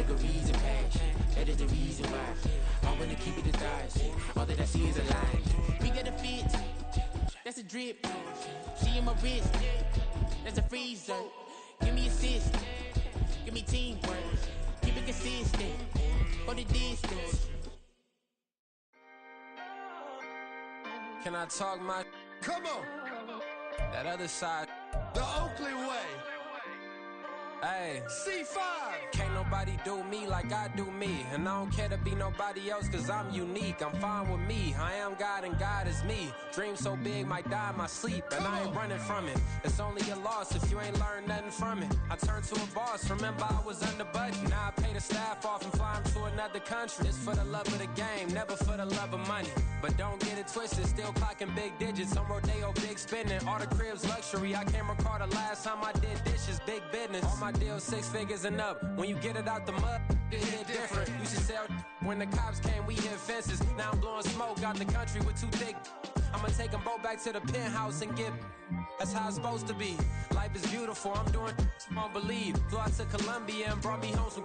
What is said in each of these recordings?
like a reason passion. That is the reason why I wanna keep it as eyes. All that I see is a lie. We got a fit, that's a drip. She in my wrist, that's a freezer. Give me assist, give me teamwork. Keep it consistent, go the distance. Can I talk my? Come on. That other side. The Oakley way. Hey, C5. can't nobody do me like I do me. And I don't care to be nobody else cause I'm unique. I'm fine with me, I am God and God is me. Dream so big, might die in my sleep. And I ain't running from it. It's only a loss if you ain't learned nothing from it. I turned to a boss, remember I was under budget. Now I pay the staff off and fly them to another country. It's for the love of the game, never for the love of money. But don't get it twisted, still clocking big digits. On Rodeo, big spending, all the cribs luxury. I can't recall the last time I did dishes, big business. All my deals 6 figures and up. When you get it out the mud, it hit different. Used to sell when the cops came, we hit fences. Now I'm blowing smoke out the country with 2 thick. I'ma take them both back to the penthouse and get. That's how it's supposed to be. Life is beautiful, I'm doing won't believe. Flew out to Colombia and brought me home some.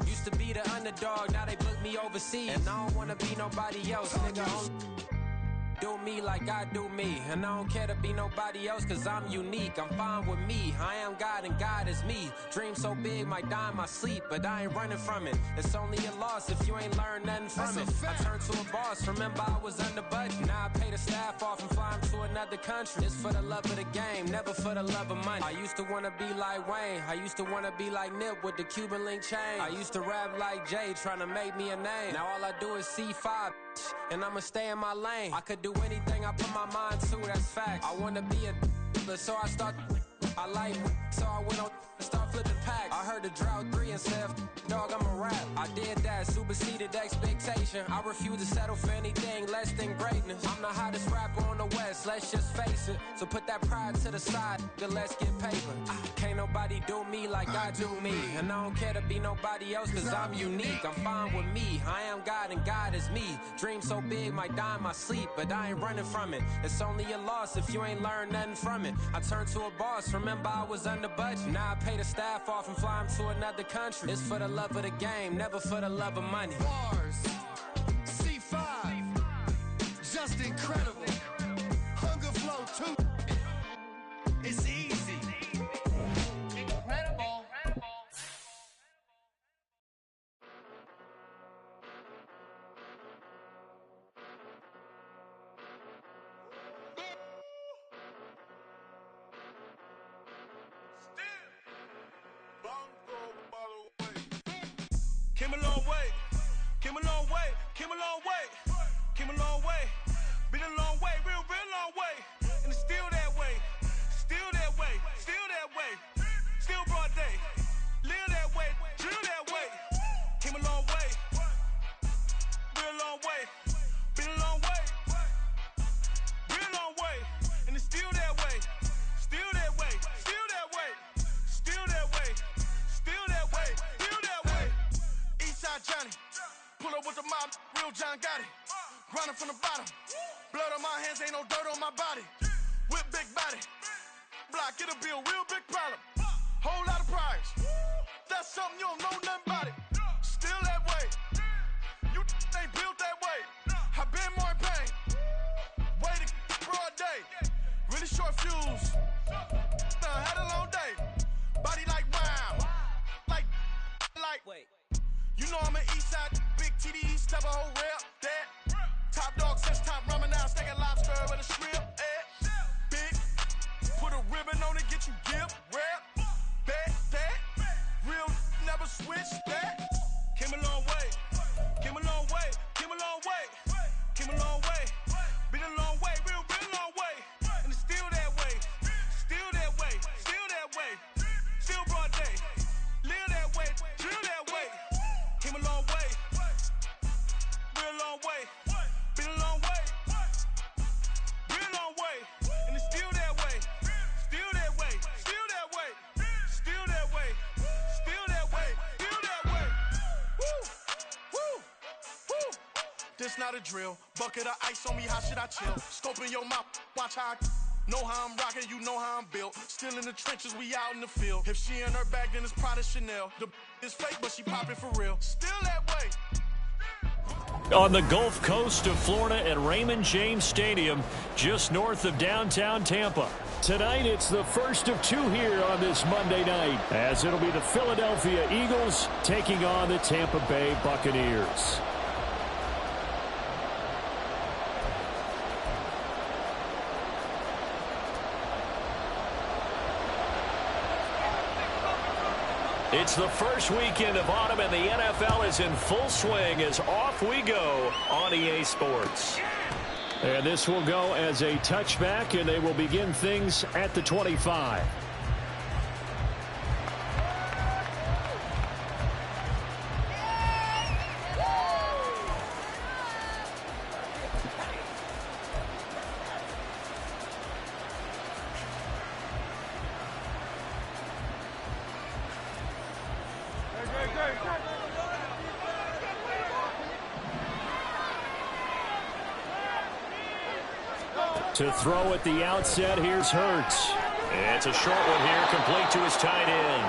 Used to be the underdog, now they book me overseas. And I don't wanna be nobody else, nigga. Do me like I do me. And I don't care to be nobody else cause I'm unique. I'm fine with me, I am God and God is me. Dream so big, might die in my sleep. But I ain't running from it. It's only a loss if you ain't learned nothing from it. I turned to a boss, remember I was under budget. Now I pay the staff off and fly them to another country. It's for the love of the game, never for the love of money. I used to wanna be like Wayne, I used to wanna be like Nip with the Cuban link chain. I used to rap like Jay, trying to make me a name. Now all I do is C5, and I'ma stay in my lane. I could do anything I put my mind to, that's fact. I wanna be a so I start. I like so I went on and start flipping packs. I heard the drought 3 and said, dog, I'm a rap. I did that, superseded expectation. I refuse to settle for anything less than greatness. I'm the hottest rapper on the West, let's just face it. So put that pride to the side, then let's get paper. Can't nobody do me like I do me. And I don't care to be nobody else cause I'm unique. I'm fine with me, I am God and God is me. Dream so big, might die in my sleep. But I ain't running from it. It's only a loss if you ain't learned nothing from it. I turned to a boss, remember I was under budget. Now I pay the staff off and fly them to another country. It's for the love of the game, never for the love of money. Bars. C5. Just incredible. Hunger Flow 2. It's easy. Incredible. Came a long way, came a long way, came a long way, came a long way, been a long way, real long way, and it's still that way, still that way, still that way, still broad day, live that way, drill that way, came a long way, real long way, been a long way, real long way, and it's still that way, still that way, still that way, still that way, still that way, still that way. Eastside Johnny, pull up with the mob, real John got it. Grinding from the bottom, blood on my hands, ain't no dirt on my body. Whip big body, block, it'll be a real big problem. Whole lot of priors, that's something you don't know nothing about it. Still that way, you ain't built that way. I been more in pain, way to broad day. Really short fuse, had a long day. Body like wow, like. Wait. You know I'm an east side, big TDE, step a whole rep, that. Top dog since top ramen now, stacking lobster with a shrimp, big, put a ribbon on it, get you give, rap, bet, that. Real never switch, that. Came a long way, came a long way, came a long way, came a long way. Been a long way, real long way. And it's still that way, still that way, still that way. Still broad day, live that way, drill that way. Came a long way, real long way, been a long way, real long way, and it's still that way, still that way, still that way, still that way, still that way, still that way. Woo, woo, woo. This not a drill, bucket of ice on me, how should I chill? Scoping your mouth, watch how I Know how I'm rocking, you know how I'm built. Still in the trenches, we out in the field. If she in her bag, then it's Prada Chanel. The is fake, but she popping for real. Still that way. On the Gulf Coast of Florida at Raymond James Stadium, just north of downtown Tampa. Tonight, it's the first of two here on this Monday night, as it'll be the Philadelphia Eagles taking on the Tampa Bay Buccaneers. It's the first weekend of autumn, and the NFL is in full swing as off we go on EA Sports. And this will go as a touchback, and they will begin things at the 25. To throw at the outset, here's Hurts. It's a short one here, complete to his tight end.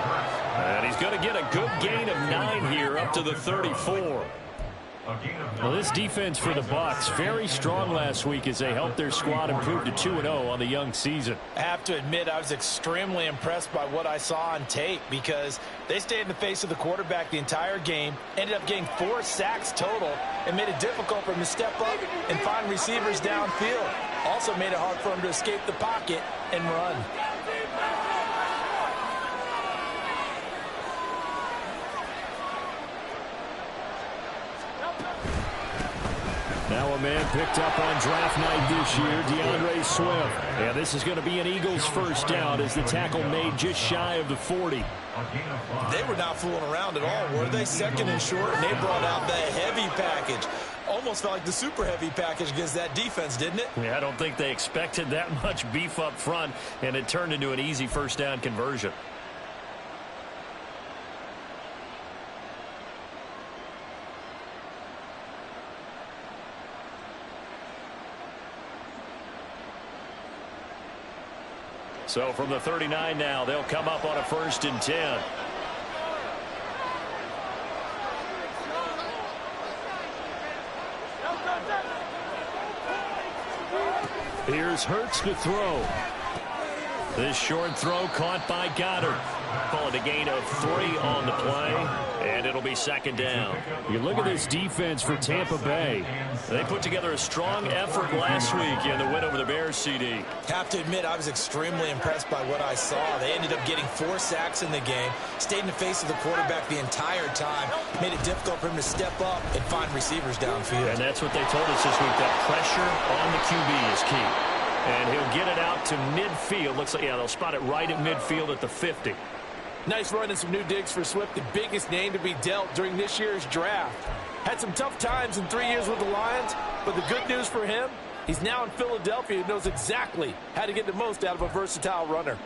And he's going to get a good gain of 9 here, up to the 34. Well, this defense for the Bucs, very strong last week as they helped their squad improve to 2-0 on the young season. I have to admit, I was extremely impressed by what I saw on tape because they stayed in the face of the quarterback the entire game, ended up getting 4 sacks total, and made it difficult for him to step up and find receivers downfield. Also made it hard for him to escape the pocket and run. Now a man picked up on draft night this year, DeAndre Swift. And this is going to be an Eagles first down as the tackle made just shy of the 40. They were not fooling around at all, were they? Second and short, and they brought out the heavy package. Almost felt like the super heavy package against that defense, didn't it? Yeah, I don't think they expected that much beef up front, and it turned into an easy first down conversion. So from the 39 now, they'll come up on a 1st and 10. Here's Hurts to throw. This short throw caught by Goddard. Call it a gain of 3 on the play, and it'll be 2nd down. You look at this defense for Tampa Bay. They put together a strong effort last week in the win over the Bears, CD. Have to admit, I was extremely impressed by what I saw. They ended up getting 4 sacks in the game, stayed in the face of the quarterback the entire time, made it difficult for him to step up and find receivers downfield. And that's what they told us this week, that pressure on the QB is key. And he'll get it out to midfield. Looks like, yeah, they'll spot it right at midfield at the 50. Nice run and some new digs for Swift, the biggest name to be dealt during this year's draft. Had some tough times in 3 years with the Lions, but the good news for him, he's now in Philadelphia and knows exactly how to get the most out of a versatile runner.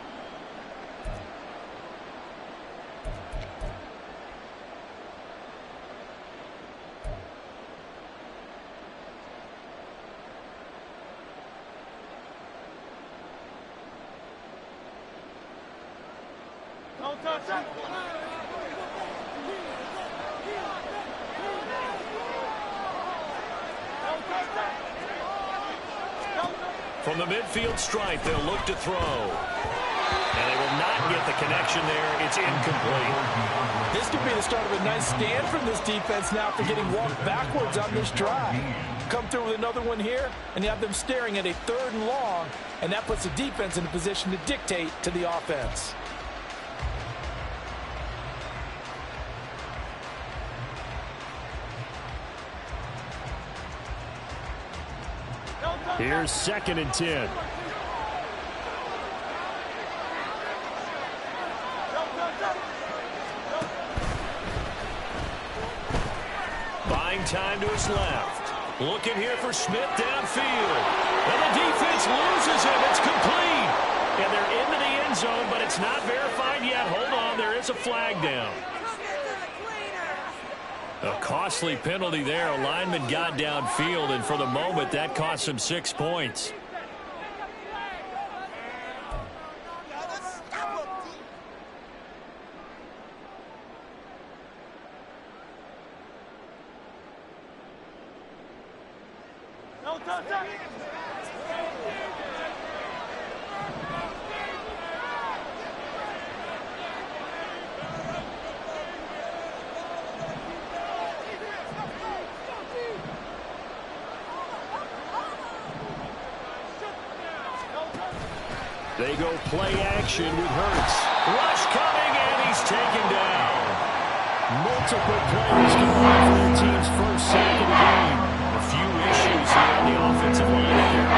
From the midfield stripe, they'll look to throw. And they will not get the connection there. It's incomplete. This could be the start of a nice stand from this defense now after getting walked backwards on this drive. Come through with another one here, and you have them staring at a 3rd and long, and that puts the defense in a position to dictate to the offense. Here's 2nd and 10. Buying time to his left. Looking here for Smith downfield. And the defense loses him. It's complete. And they're into the end zone, but it's not verified yet. Hold on. There is a flag down. A costly penalty there. A lineman got downfield, and for the moment, that cost him 6 points. They go play action with Hurts. Rush coming, and he's taken down. Multiple players combined for their team's first sack of the game. A few issues here on the offensive line there.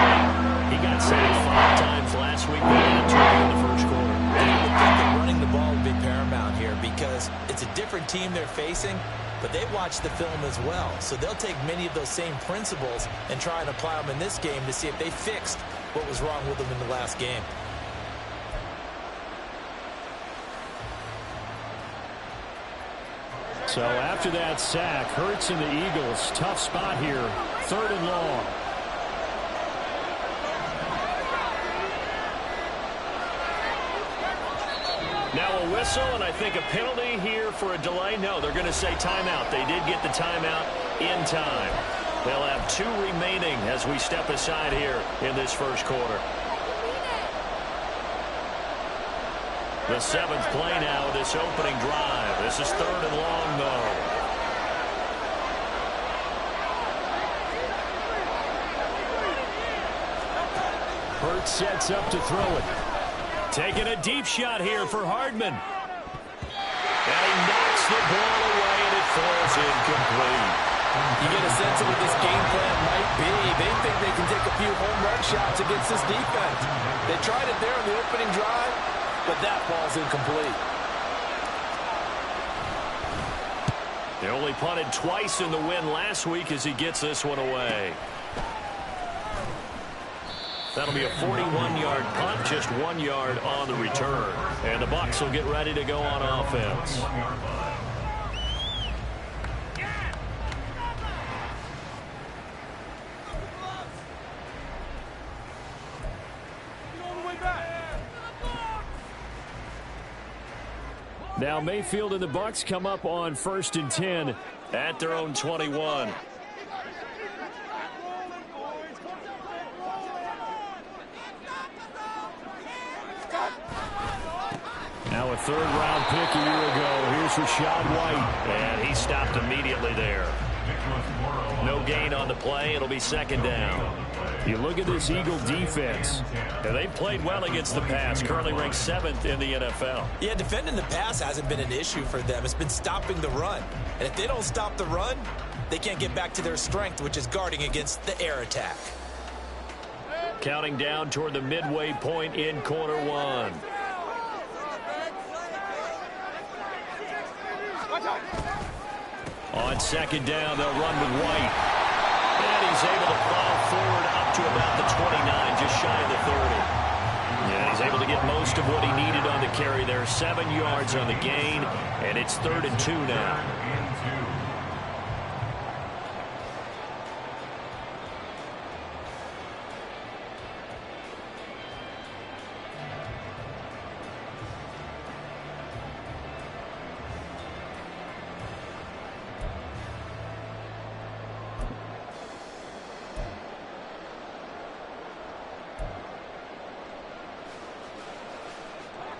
He got sacked 5 times last week, but he had 2 in the first quarter. And I would think that running the ball would be paramount here because it's a different team they're facing, but they've watched the film as well. So they'll take many of those same principles and try and apply them in this game to see if they fixed what was wrong with them in the last game. So after that sack, Hurts and the Eagles, tough spot here, 3rd and long. Now a whistle, and I think a penalty here for a delay. No, they're going to say timeout. They did get the timeout in time. They'll have 2 remaining as we step aside here in this first quarter. The 7th play now of this opening drive. This is 3rd and long, though. Hurts sets up to throw it. Taking a deep shot here for Hardman. And he knocks the ball away, and it falls incomplete. You get a sense of what this game plan might be. They think they can take a few home run shots against this defense. They tried it there on the opening drive, but that ball's incomplete. They only punted twice in the win last week as he gets this one away. That'll be a 41-yard punt, just 1 yard on the return. And the Bucs will get ready to go on offense. Now Mayfield and the Bucs come up on 1st and 10 at their own 21. Now a 3rd-round pick a year ago. Here's Rachaad White, and he stopped immediately there. No gain on the play. It'll be 2nd down. You look at this Eagle defense, and they've played well against the pass, currently ranked 7th in the NFL. Yeah, defending the pass hasn't been an issue for them. It's been stopping the run. And if they don't stop the run, they can't get back to their strength, which is guarding against the air attack. Counting down toward the midway point in quarter 1. On 2nd down, they'll run with White. And he's able to plow forward up to about the 29, just shy of the 30. Yeah, he's able to get most of what he needed on the carry there. 7 yards on the gain, and it's 3rd and 2 now.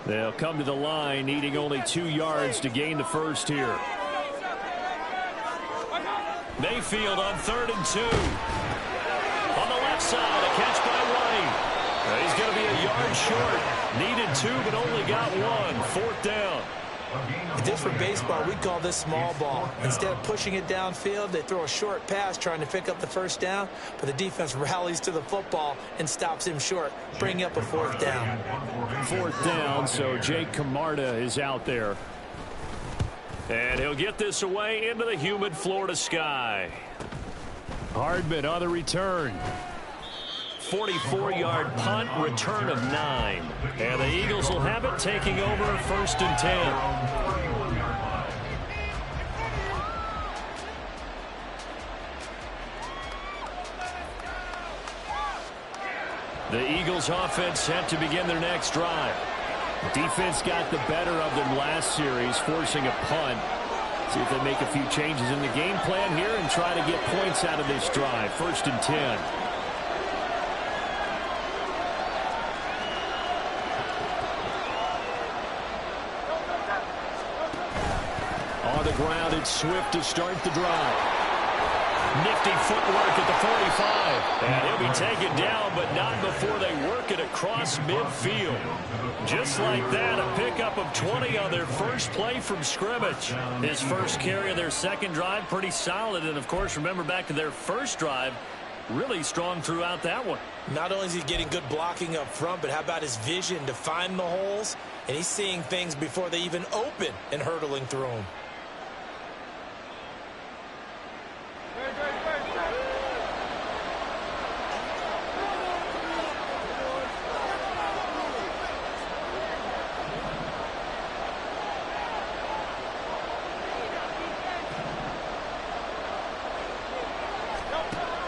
They'll come to the line, needing only 2 yards to gain the first here. Mayfield on 3rd and 2. On the left side, a catch by White. He's going to be a yard short. Needed 2, but only got 1. 4th down. Just for baseball, we call this small ball. Instead of pushing it downfield, they throw a short pass trying to pick up the 1st down, but the defense rallies to the football and stops him short, bringing up a 4th down. 4th down, so Jake Camarda is out there. And he'll get this away into the humid Florida sky. Hardman on the return. 44-yard punt, return of 9. And the Eagles will have it, taking over 1st and 10. The Eagles offense set to begin their next drive. Defense got the better of them last series, forcing a punt. See if they make a few changes in the game plan here and try to get points out of this drive. 1st and 10. Now it's Swift to start the drive. Nifty footwork at the 45. And he'll be taken down, but not before they work it across midfield. Just like that, a pickup of 20 on their first play from scrimmage. His first carry of their second drive, pretty solid. And, of course, remember back to their first drive, really strong throughout that one. Not only is he getting good blocking up front, but how about his vision to find the holes? And he's seeing things before they even open and hurdling through them.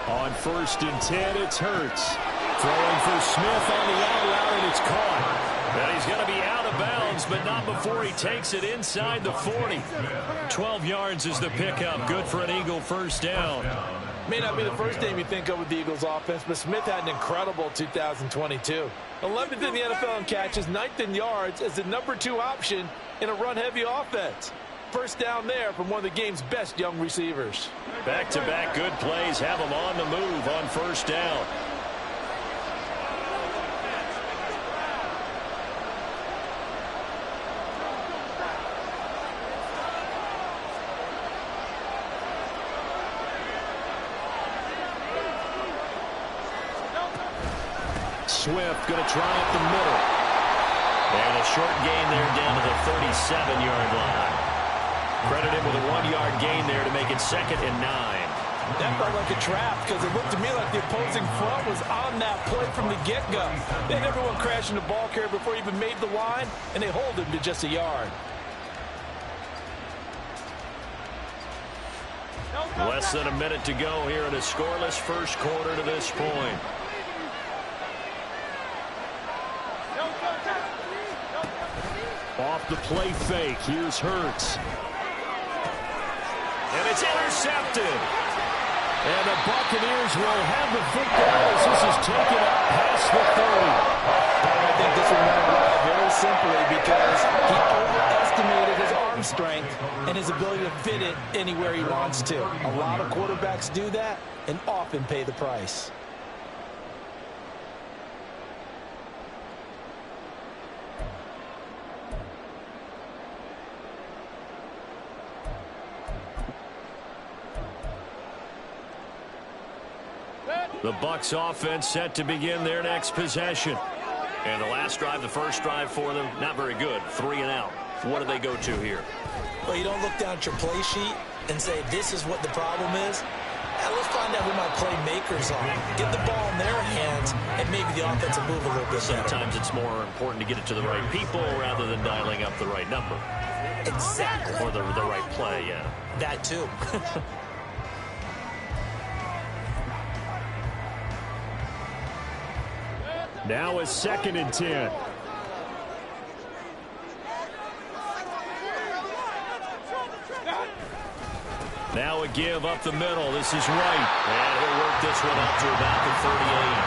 On 1st and 10, it's Hurts. Throwing for Smith on the out route, and it's caught. And he's going to be out of bounds, but not before he takes it inside the 40. 12 yards is the pickup. Good for an Eagle first down. May not be the first name you think of with the Eagles offense, but Smith had an incredible 2022. 11th in the NFL in catches, 9th in yards as the #2 option in a run-heavy offense. First down there from one of the game's best young receivers. Back-to-back good plays have him on the move on first down. Swift going to try up the middle. And a short gain there down to the 37-yard line. Credit him with a 1-yard gain there to make it 2nd and 9. That felt like a trap because it looked to me like the opposing front was on that play from the get-go. They had everyone crashing the ball carrier before he even made the line, and they hold him to just a yard. Less than a minute to go here in a scoreless first quarter to this point. Off the play fake, here's Hurts. And it's intercepted. And the Buccaneers will have the football as this is taken up past the 30. I think this one went away very simply because he overestimated his arm strength and his ability to fit it anywhere he wants to. A lot of quarterbacks do that and often pay the price. The Bucs offense set to begin their next possession. And the last drive, the first drive for them, not very good. 3 and out. What do they go to here? Well, you don't look down at your play sheet and say, this is what the problem is. Let's find out who my playmakers are. Get the ball in their hands, and maybe the offense will move a little bit better. Sometimes it's more important to get it to the right people rather than dialing up the right number. Exactly. Or the right play, yeah. That too. Now it's 2nd and 10. Now a give up the middle. This is right. And he'll work this one up to about the 38.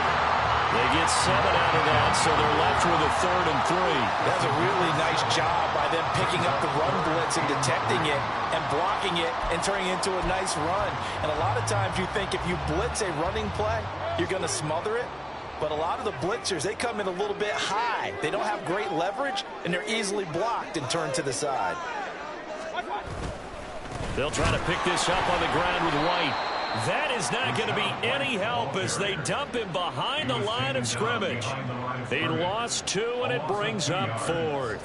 They get 7 out of that, so they're left with a 3rd and 3. That's a really nice job by them picking up the run blitz and detecting it and blocking it and turning it into a nice run. And a lot of times you think if you blitz a running play, you're going to smother it. But a lot of the blitzers, they come in a little bit high. They don't have great leverage, and they're easily blocked and turned to the side. They'll try to pick this up on the ground with White. That is not going to be any help as they dump him behind the line of scrimmage. He lost 2, and it brings up 4th.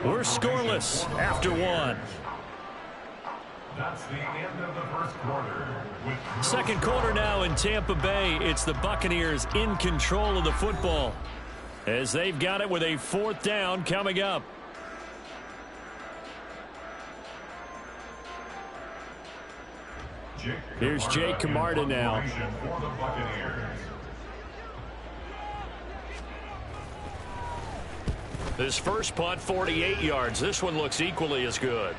We're scoreless after 1. That's the end of the first quarter. Second quarter now in Tampa Bay. It's the Buccaneers in control of the football as they've got it with a 4th down coming up. Here's Jake Camarda now. This first punt, 48 yards. This one looks equally as good.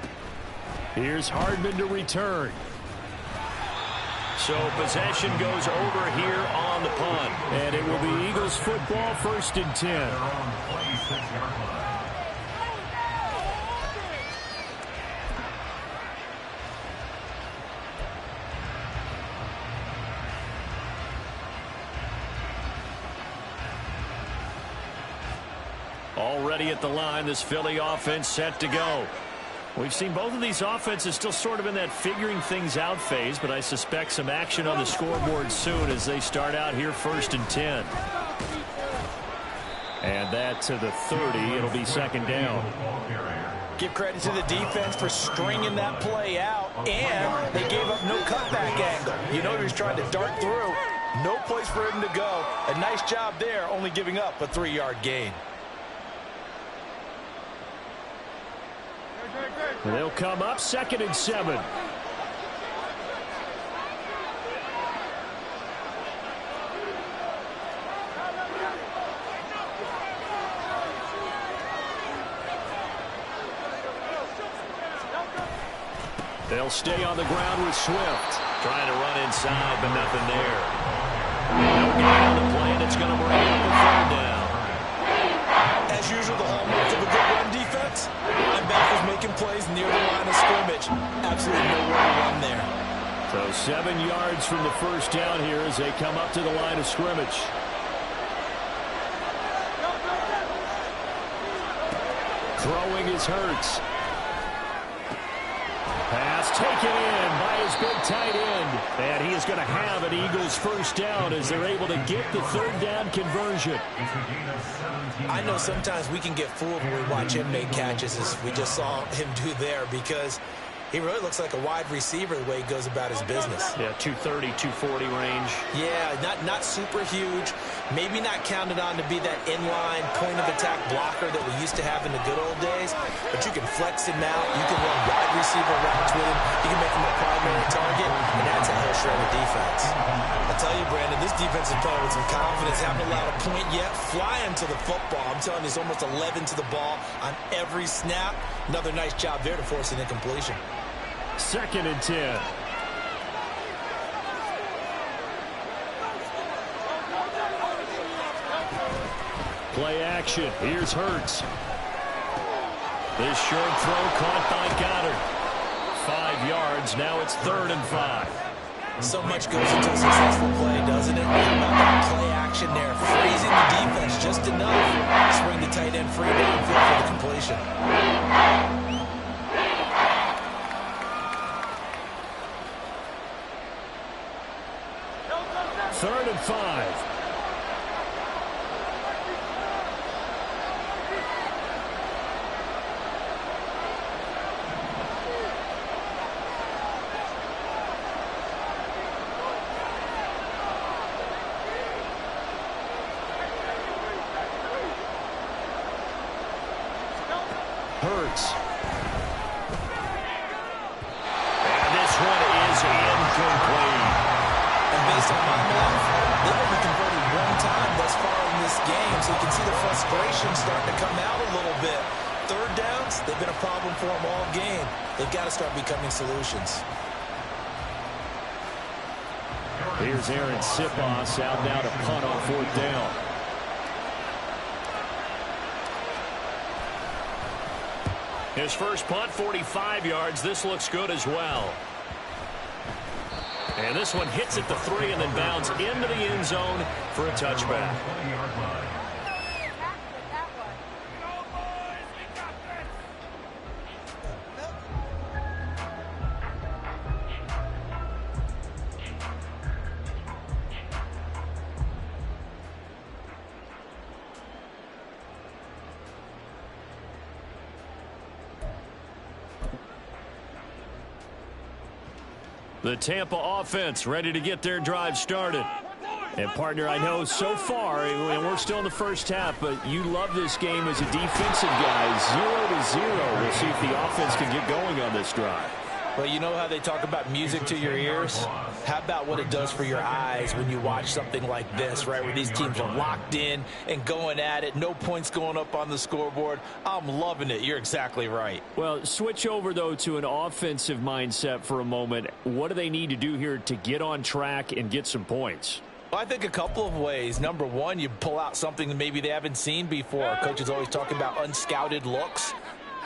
Here's Hardman to return. So possession goes over here on the punt. And it will be Eagles football, 1st and 10. Already at the line, this Philly offense set to go. We've seen both of these offenses still sort of in that figuring things out phase, but I suspect some action on the scoreboard soon as they start out here 1st and 10. And that to the 30. It'll be 2nd down. Give credit to the defense for stringing that play out, and they gave up no cutback angle. You know he was trying to dart through. No place for him to go. A nice job there, only giving up a 3-yard gain. They'll come up 2nd and 7. They'll stay on the ground with Swift. Trying to run inside, but nothing there. No gain on the play, and it's going to bring up a 3rd down. As usual, the hallmark of a good run defense. Linebackers making plays near the line of scrimmage. Absolutely nowhere to run there. So 7 yards from the 1st down here as they come up to the line of scrimmage. Throwing is Hurts. Pass taken in by his big tight end. And he is going to have an Eagles 1st down as they're able to get the 3rd down conversion. I know sometimes we can get fooled when we watch him make catches, as we just saw him do there, because he really looks like a wide receiver the way he goes about his business. Yeah, 230, 240 range. Yeah, not super huge. Maybe not counted on to be that inline point-of-attack blocker that we used to have in the good old days. But you can flex him out. You can run wide receiver routes with him. You can make him a primary target, and that's how he'll shred the defense. I tell you, Brandon, this defense is playing with some confidence. Haven't allowed a point yet. Flying to the football. I'm telling you, it's almost 11 to the ball on every snap. Another nice job there to force an incompletion. 2nd and 10. Play action. Here's Hurts. This short throw caught by Goddard. 5 yards. Now it's 3rd and 5. So much goes into a successful play, doesn't it? How about that play action there? Freezing the defense just enough to swing the tight end free downfield for the completion. 3rd and 5. Hurts. And this one is incomplete. And based on my math, they've only converted 1 time thus far in this game, so you can see the frustration starting to come out a little bit. 3rd downs, they've been a problem for them all game. They've got to start becoming solutions. Here's Aaron Sipos out now to punt on 4th down. His first punt, 45 yards. This looks good as well. And this one hits at the 3 and then bounds into the end zone for a touchback. The Tampa offense ready to get their drive started. And, partner, I know so far, and we're still in the first half, but you love this game as a defensive guy. 0-0. We'll see if the offense can get going on this drive. Well, you know how they talk about music to your ears? How about what it does for your eyes when you watch something like this, right, where these teams are locked in and going at it, no points going up on the scoreboard? I'm loving it. You're exactly right. Well, switch over, though, to an offensive mindset for a moment. What do they need to do here to get on track and get some points? Well, I think a couple of ways. Number one, you pull out something that maybe they haven't seen before. Coach is always talking about unscouted looks.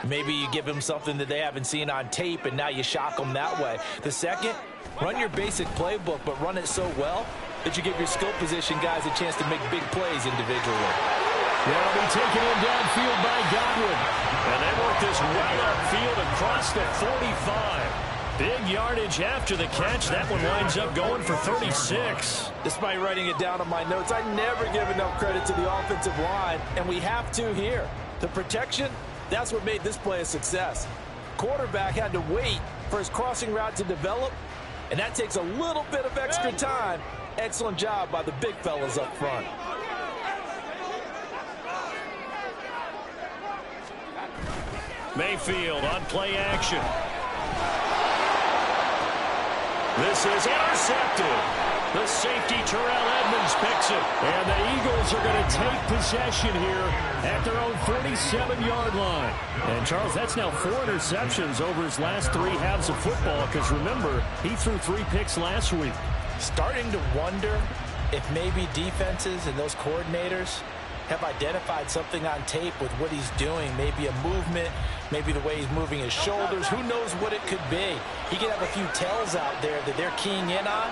Maybe you give them something that they haven't seen on tape, and now you shock them that way. The second, run your basic playbook, but run it so well that you give your skill position guys a chance to make big plays individually. That'll be taken in downfield by Godwin. And they work this well upfield across the 45. Big yardage after the catch. That one winds up going for 36. Despite writing it down on my notes, I never give enough credit to the offensive line, and we have to here. The protection, that's what made this play a success. Quarterback had to wait for his crossing route to develop, and that takes a little bit of extra time. Excellent job by the big fellas up front. Mayfield on play action. This is intercepted. The safety, Terrell Edmonds, picks it. And the Eagles are going to take possession here at their own 47-yard line. And, Charles, that's now 4 interceptions over his last 3 halves of football because, remember, he threw 3 picks last week. Starting to wonder if maybe defenses and those coordinators have identified something on tape with what he's doing. Maybe a movement, maybe the way he's moving his shoulders. Who knows what it could be? He could have a few tells out there that they're keying in on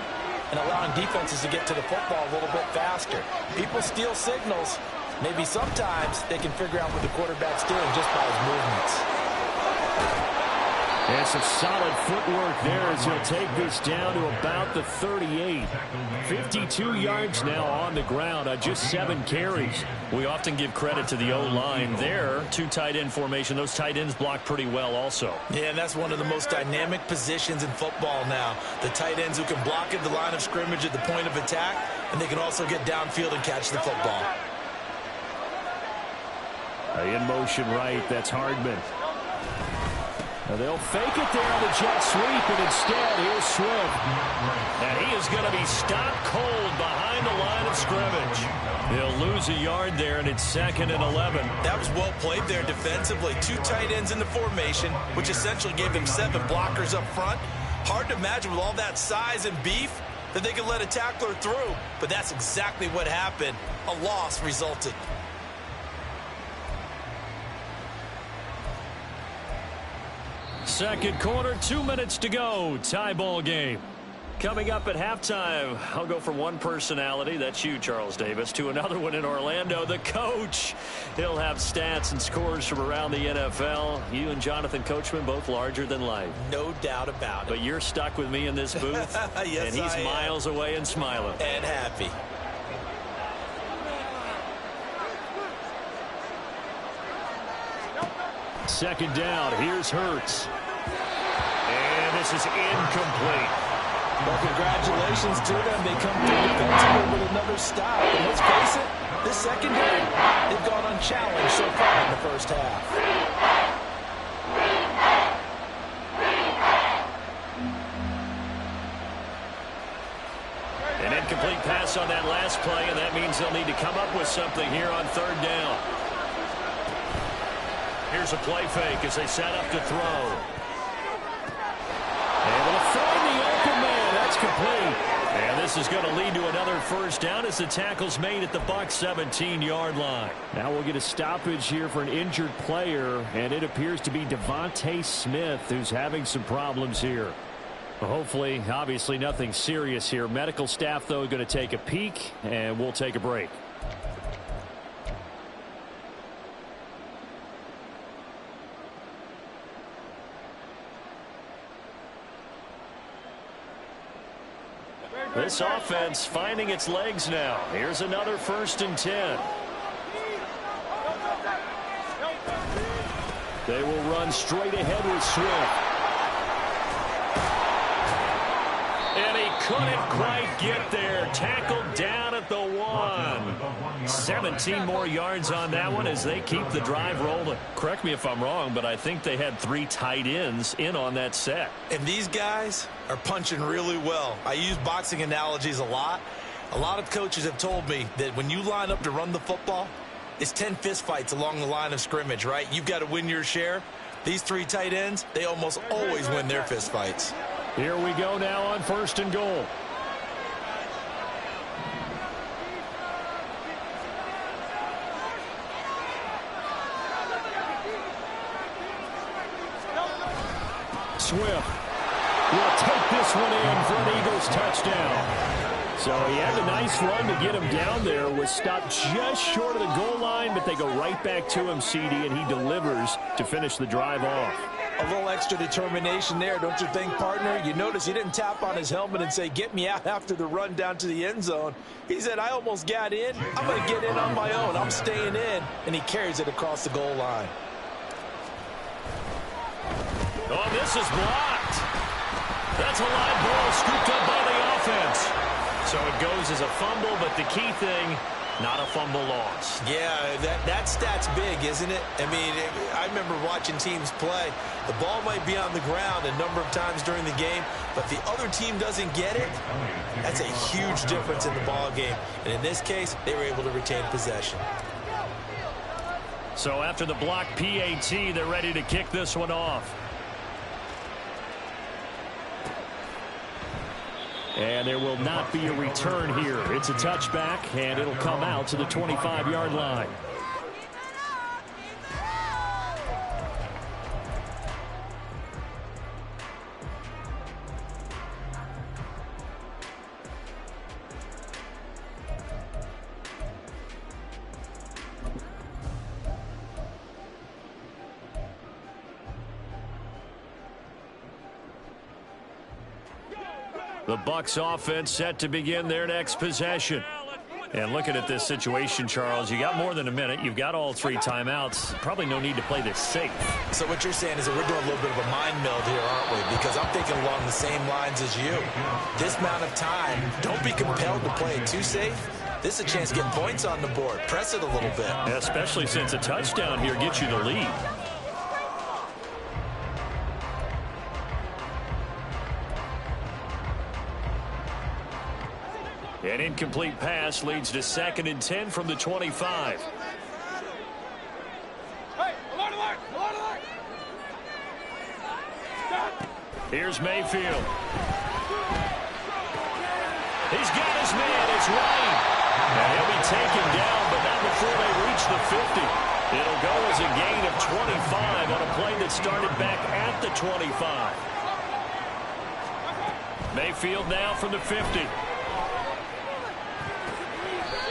and allowing defenses to get to the football a little bit faster. People steal signals. Maybe sometimes they can figure out what the quarterback's doing just by his movements. And some solid footwork there as he'll take this down to about the 38. 52 yards now on the ground on just 7 carries. We often give credit to the O-line there. 2 tight end formation. Those tight ends block pretty well also. Yeah, and that's one of the most dynamic positions in football now. The tight ends who can block at the line of scrimmage at the point of attack, and they can also get downfield and catch the football. In motion right, that's Hardman. Now they'll fake it there on the jet sweep, and instead, here's Swift. And he is going to be stopped cold behind the line of scrimmage. He'll lose a yard there, and it's 2nd and 11. That was well played there defensively. 2 tight ends in the formation, which essentially gave them 7 blockers up front. Hard to imagine with all that size and beef that they could let a tackler through, but that's exactly what happened. A loss resulted. Second quarter, 2 minutes to go. Tie ball game. Coming up at halftime, I'll go from one personality, that's you, Charles Davis, to another one in Orlando, the coach. He'll have stats and scores from around the NFL. You and Jonathan Coachman, both larger than life. No doubt about it. But you're stuck with me in this booth, yes, and he's miles away and smiling. And happy. Second down, here's Hurts. And this is incomplete. Well, congratulations to them. They come through defensively with another stop. And let's face it, this secondary, they've gone unchallenged so far in the first half. An incomplete pass on that last play, and that means they'll need to come up with something here on 3rd down. Here's a play fake as they set up to throw. Able to find the open man. That's complete. And this is going to lead to another first down as the tackle's made at the Bucs 17-yard line. Now we'll get a stoppage here for an injured player, and it appears to be Devontae Smith who's having some problems here. Well, hopefully, obviously nothing serious here. Medical staff, though, going to take a peek, and we'll take a break. This offense finding its legs now. Here's another 1st and 10. They will run straight ahead with Swift. And he couldn't quite get there. Tackled down at the 1. 17 more yards on that one as they keep the drive rolling. Correct me if I'm wrong, but I think they had 3 tight ends in on that set. And these guys are punching really well. I use boxing analogies a lot. A lot of coaches have told me that when you line up to run the football, it's 10 fistfights along the line of scrimmage, right? You've got to win your share. These 3 tight ends, they almost always win their fistfights. Here we go now on 1st and goal. Swift will take this one in for an Eagles touchdown. So he had a nice run to get him down there. Was stopped just short of the goal line, but they go right back to him, CD, and he delivers to finish the drive off. A little extra determination there, don't you think, partner? You notice he didn't tap on his helmet and say, get me out after the run down to the end zone. He said, I almost got in. I'm going to get in on my own. I'm staying in. And he carries it across the goal line. Oh, this is blocked. That's a live ball scooped up by the offense. So it goes as a fumble, but the key thing, not a fumble loss. Yeah, that stat's big, isn't it? I mean, I remember watching teams play. The ball might be on the ground a number of times during the game, but if the other team doesn't get it, that's a huge difference in the ball game. And in this case, they were able to retain possession. So after the block PAT, they're ready to kick this one off. And there will not be a return here. It's a touchback, and it'll come out to the 25-yard line. The Bucs offense set to begin their next possession. And looking at this situation, Charles, you got more than a minute. You've got all 3 timeouts. Probably no need to play this safe. So what you're saying is that we're doing a little bit of a mind meld here, aren't we? Because I'm thinking along the same lines as you. This amount of time, don't be compelled to play it too safe. This is a chance to get points on the board. Press it a little bit. Especially since a touchdown here gets you the lead. An incomplete pass leads to 2nd and 10 from the 25. Hey, alert, alert, alert, alert. Here's Mayfield. He's got his man. It's Ryan. And he'll be taken down, but not before they reach the 50. It'll go as a gain of 25 on a play that started back at the 25. Mayfield now from the 50.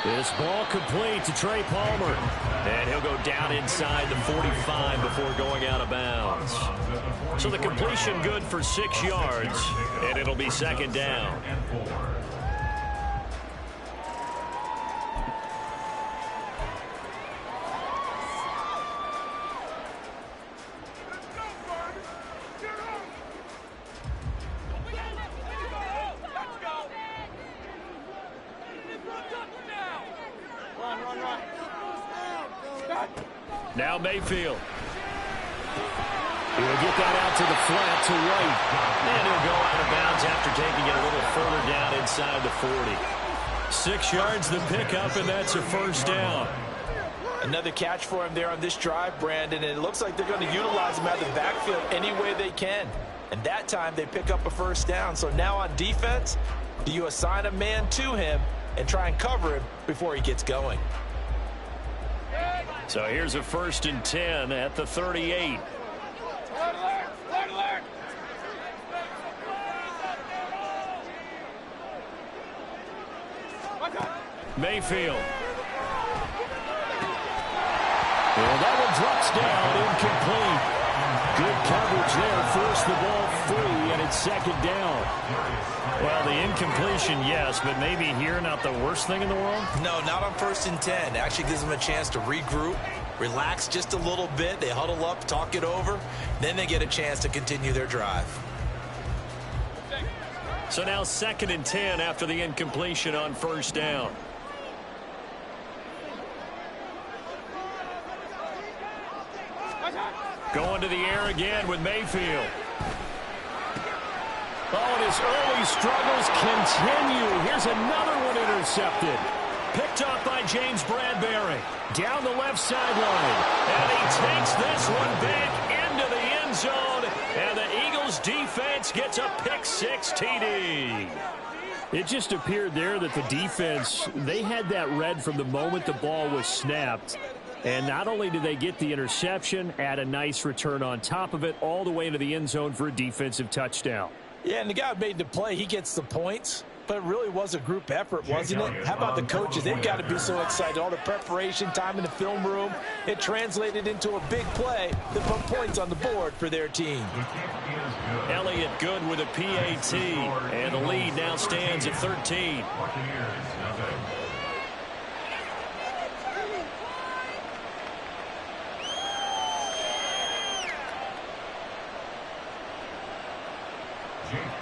This ball complete to Trey Palmer. And he'll go down inside the 45 before going out of bounds. So the completion good for 6 yards, and it'll be 2nd down. Now Mayfield. He'll get that out to the flat to right. And he'll go out of bounds after taking it a little further down inside the 40. 6 yards the pickup, and that's a 1st down. Another catch for him there on this drive, Brandon, and it looks like they're going to utilize him out of the backfield any way they can. And that time they pick up a 1st down. So now on defense, do you assign a man to him and try and cover him before he gets going? So here's a 1st and 10 at the 38. Mayfield. Well, that one drops down, incomplete. Good coverage there, forced the ball free, and it's 2nd down. Well, the incompletion, yes, but maybe here not the worst thing in the world? No, not on 1st and 10. Actually gives them a chance to regroup, relax just a little bit. They huddle up, talk it over. Then they get a chance to continue their drive. So now 2nd and 10 after the incompletion on 1st down. Going to the air again with Mayfield. Oh, and his early struggles continue. Here's another one intercepted. Picked up by James Bradbury. Down the left sideline. And he takes this one back into the end zone. And the Eagles defense gets a pick-6 TD. It just appeared there that the defense, they had that read from the moment the ball was snapped. And not only did they get the interception, add a nice return on top of it, all the way into the end zone for a defensive touchdown. Yeah, and the guy who made the play, he gets the points. but it really was a group effort, wasn't it? How about the coaches? They've got to be so excited. All the preparation, time in the film room, it translated into a big play that put points on the board for their team. Elliott good with a PAT, and the lead now stands at 13.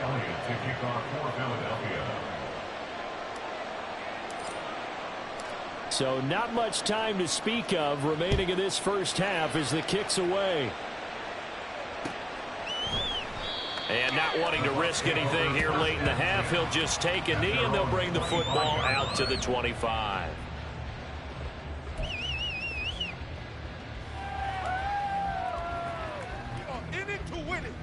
Elliott to kick off for Philadelphia. So not much time to speak of remaining in this first half as the kick's away. And not wanting to risk anything here late in the half, he'll just take a knee and they'll bring the football out to the 25. In it to win it.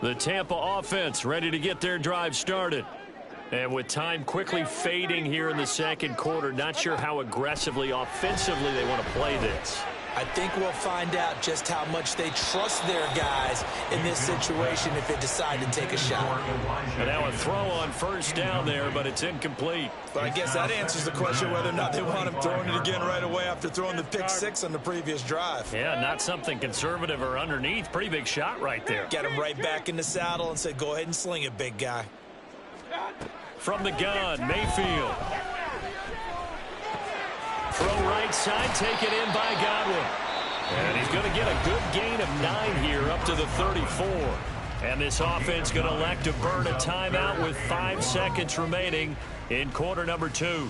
The Tampa offense ready to get their drive started. And with time quickly fading here in the second quarter, not sure how aggressively, offensively they want to play this. I think we'll find out just how much they trust their guys in this situation if they decide to take a shot. And now a throw on first down there, but it's incomplete. But I guess that answers the question whether or not they want him throwing it again right away after throwing the pick six on the previous drive. Yeah, not something conservative or underneath. Pretty big shot right there. Get him right back in the saddle and say, go ahead and sling it, big guy. From the gun, Mayfield. Throw right side, taken in by Godwin. And he's going to get a good gain of 9 here up to the 34. And this offense going to elect to burn a timeout with 5 seconds remaining in quarter number 2.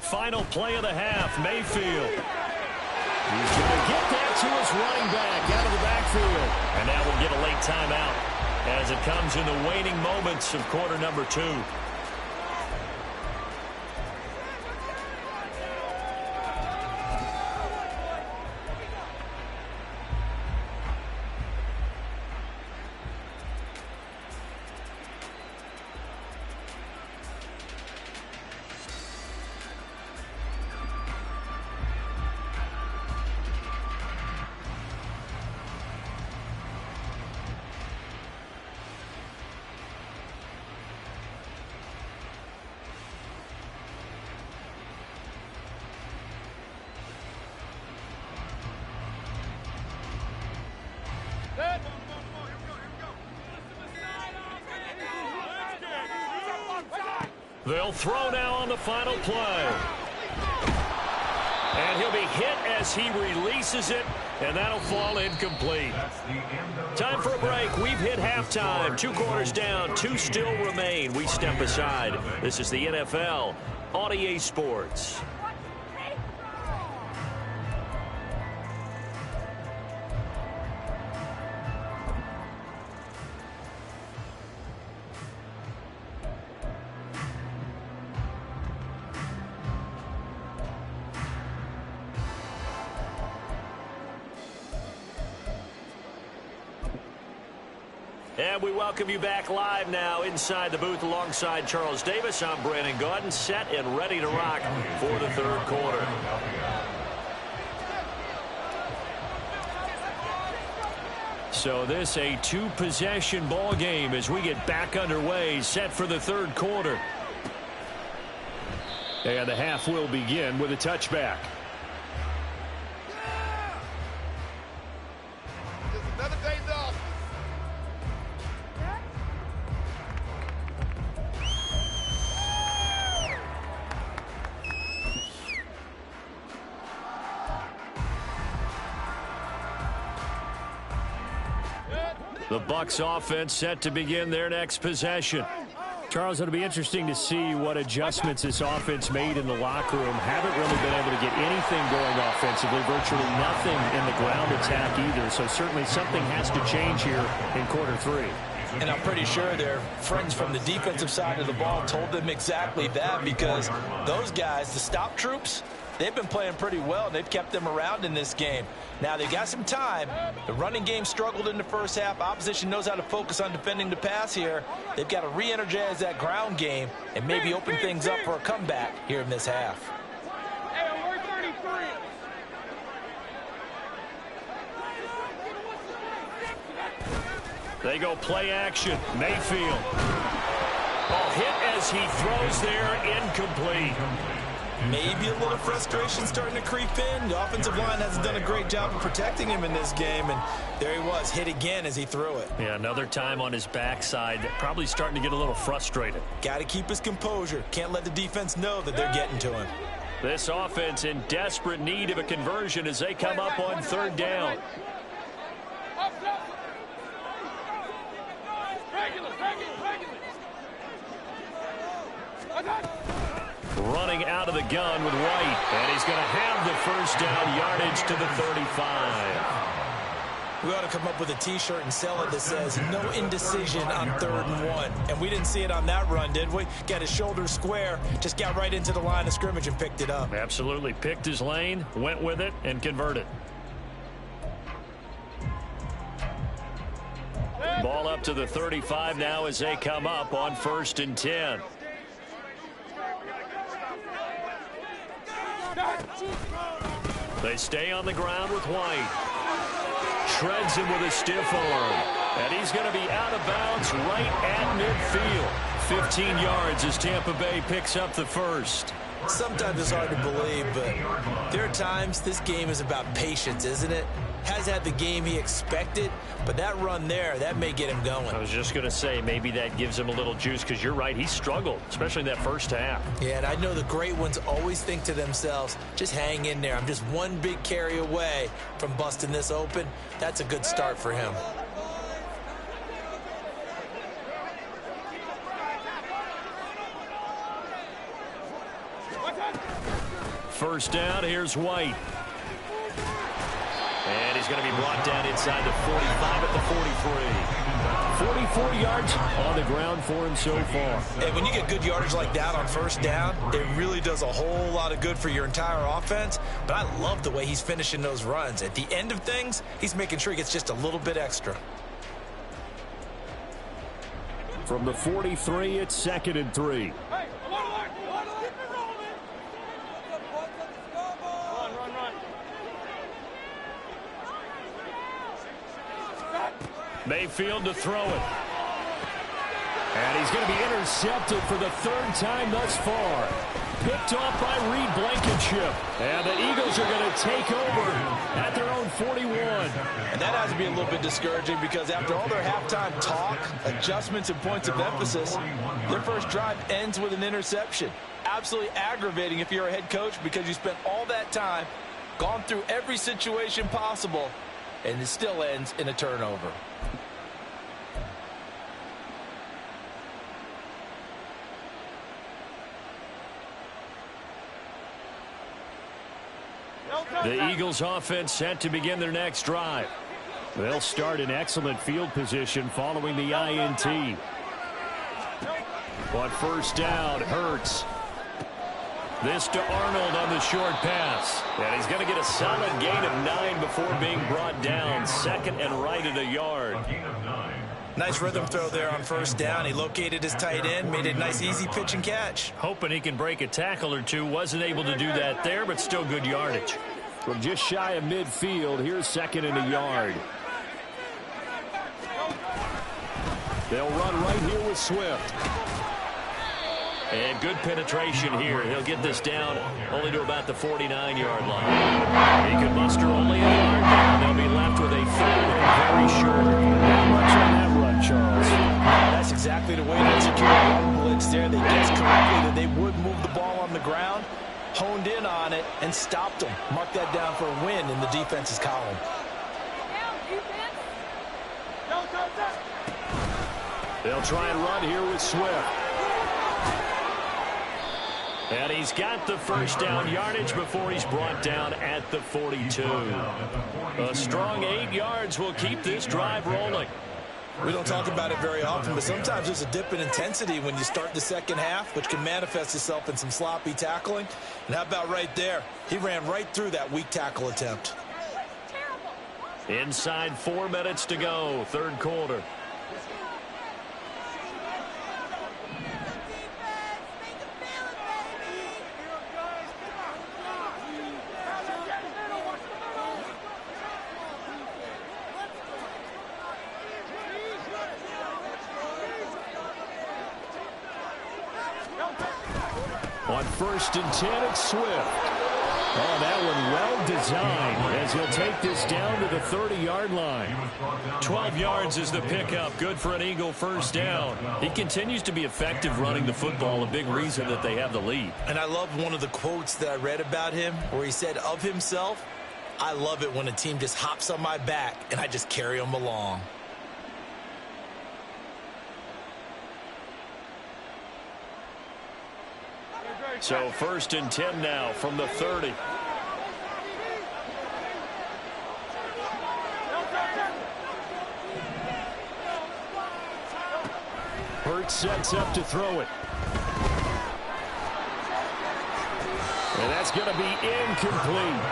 Final play of the half, Mayfield. He's going to get that to his running back out of the backfield. And now we'll get a late timeout as it comes in the waning moments of quarter number 2. They'll throw now on the final play. And he'll be hit as he releases it, and that'll fall incomplete. Time for a break. We've hit halftime. 2 quarters down, 2 still remain. We step aside. This is the NFL on EA Sports. And we welcome you back live now inside the booth alongside Charles Davis. I'm Brandon Gaudin, set and ready to rock for the third quarter. So this a 2-possession ball game as we get back underway, set for the third quarter. And the half will begin with a touchback. Another day off. The Bucs offense set to begin their next possession. Charles, it'll be interesting to see what adjustments this offense made in the locker room. Haven't really been able to get anything going offensively, virtually nothing in the ground attack either. So certainly something has to change here in quarter 3. And I'm pretty sure their friends from the defensive side of the ball told them exactly that, because those guys, the stop troops, they've been playing pretty well. They've kept them around in this game. Now, they've got some time. The running game struggled in the first half. Opposition knows how to focus on defending the pass here. They've got to re-energize that ground game and maybe open things up for a comeback here in this half. They go play action. Mayfield. Ball hit as he throws there, incomplete. Maybe a little frustration starting to creep in. The offensive line hasn't done a great job of protecting him in this game, and there he was, hit again as he threw it. Yeah, another time on his backside. Probably starting to get a little frustrated. Got to keep his composure. Can't let the defense know that they're getting to him. This offense in desperate need of a conversion as they come up on 3rd down. Running out of the gun with White, and he's going to have the first down, yardage to the 35. We ought to come up with a T-shirt and sell it that says no indecision on 3rd and 1. And we didn't see it on that run, did we? Got his shoulders square, just got right into the line of scrimmage and picked it up. Absolutely. Picked his lane, went with it, and converted. Ball up to the 35 now as they come up on 1st and 10. They stay on the ground with White. Shreds him with a stiff arm. And he's going to be out of bounds right at midfield. 15 yards as Tampa Bay picks up the first. Sometimes it's hard to believe, but there are times this game is about patience, isn't it? Has had the game he expected, but that run there, that may get him going. I was just going to say, maybe that gives him a little juice, because you're right, he struggled, especially in that first half. Yeah, and I know the great ones always think to themselves, just hang in there. I'm just one big carry away from busting this open. That's a good start for him. First down, here's White. And he's going to be brought down inside the 45 at the 43. 44 yards on the ground for him so far. And when you get good yardage like that on first down, it really does a whole lot of good for your entire offense. But I love the way he's finishing those runs. At the end of things, he's making sure he gets just a little bit extra. From the 43, it's 2nd and 3. Mayfield to throw it. And he's going to be intercepted for the 3rd time thus far. Picked off by Reed Blankenship. And the Eagles are going to take over at their own 41. And that has to be a little bit discouraging, because after all their halftime talk, adjustments, and points of emphasis, their first drive ends with an interception. Absolutely aggravating if you're a head coach, because you spent all that time, gone through every situation possible, and it still ends in a turnover. The Eagles offense set to begin their next drive. They'll start in excellent field position following the INT. On first down, Hurts. This to Arnold on the short pass. And he's going to get a solid gain of 9 before being brought down. 2nd and right at a yard. Nice rhythm throw there on first down. He located his tight end, made it a nice easy pitch and catch. Hoping he can break a tackle or two. Wasn't able to do that there, but still good yardage. From just shy of midfield, here's 2nd and a yard. They'll run right here with Swift. And good penetration here. He'll get this down only to about the 49-yard line. He could muster only a yard down. They'll be left with a 3rd and very short. Not much on that run, Charles. That's exactly the way to execute a run blitz there. They guessed correctly that they would move the ball on the ground, honed in on it, and stopped them. Mark that down for a win in the defense's column. They'll try and run here with Swift. And he's got the first down yardage before he's brought down at the 42. A strong 8 yards will keep this drive rolling. We don't talk about it very often, but sometimes there's a dip in intensity when you start the second half, which can manifest itself in some sloppy tackling. And how about right there? He ran right through that weak tackle attempt. Inside 4 minutes to go, third quarter. On 1st and 10, it's Swift. Oh, that one well designed as he'll take this down to the 30-yard line. 12 yards is the pickup. Good for an Eagle first down. He continues to be effective running the football, a big reason that they have the lead. And I love one of the quotes that I read about him where he said of himself, "I love it when a team just hops on my back and I just carry them along." So 1st and 10 now from the 30. Hurts sets up to throw it. And that's going to be incomplete.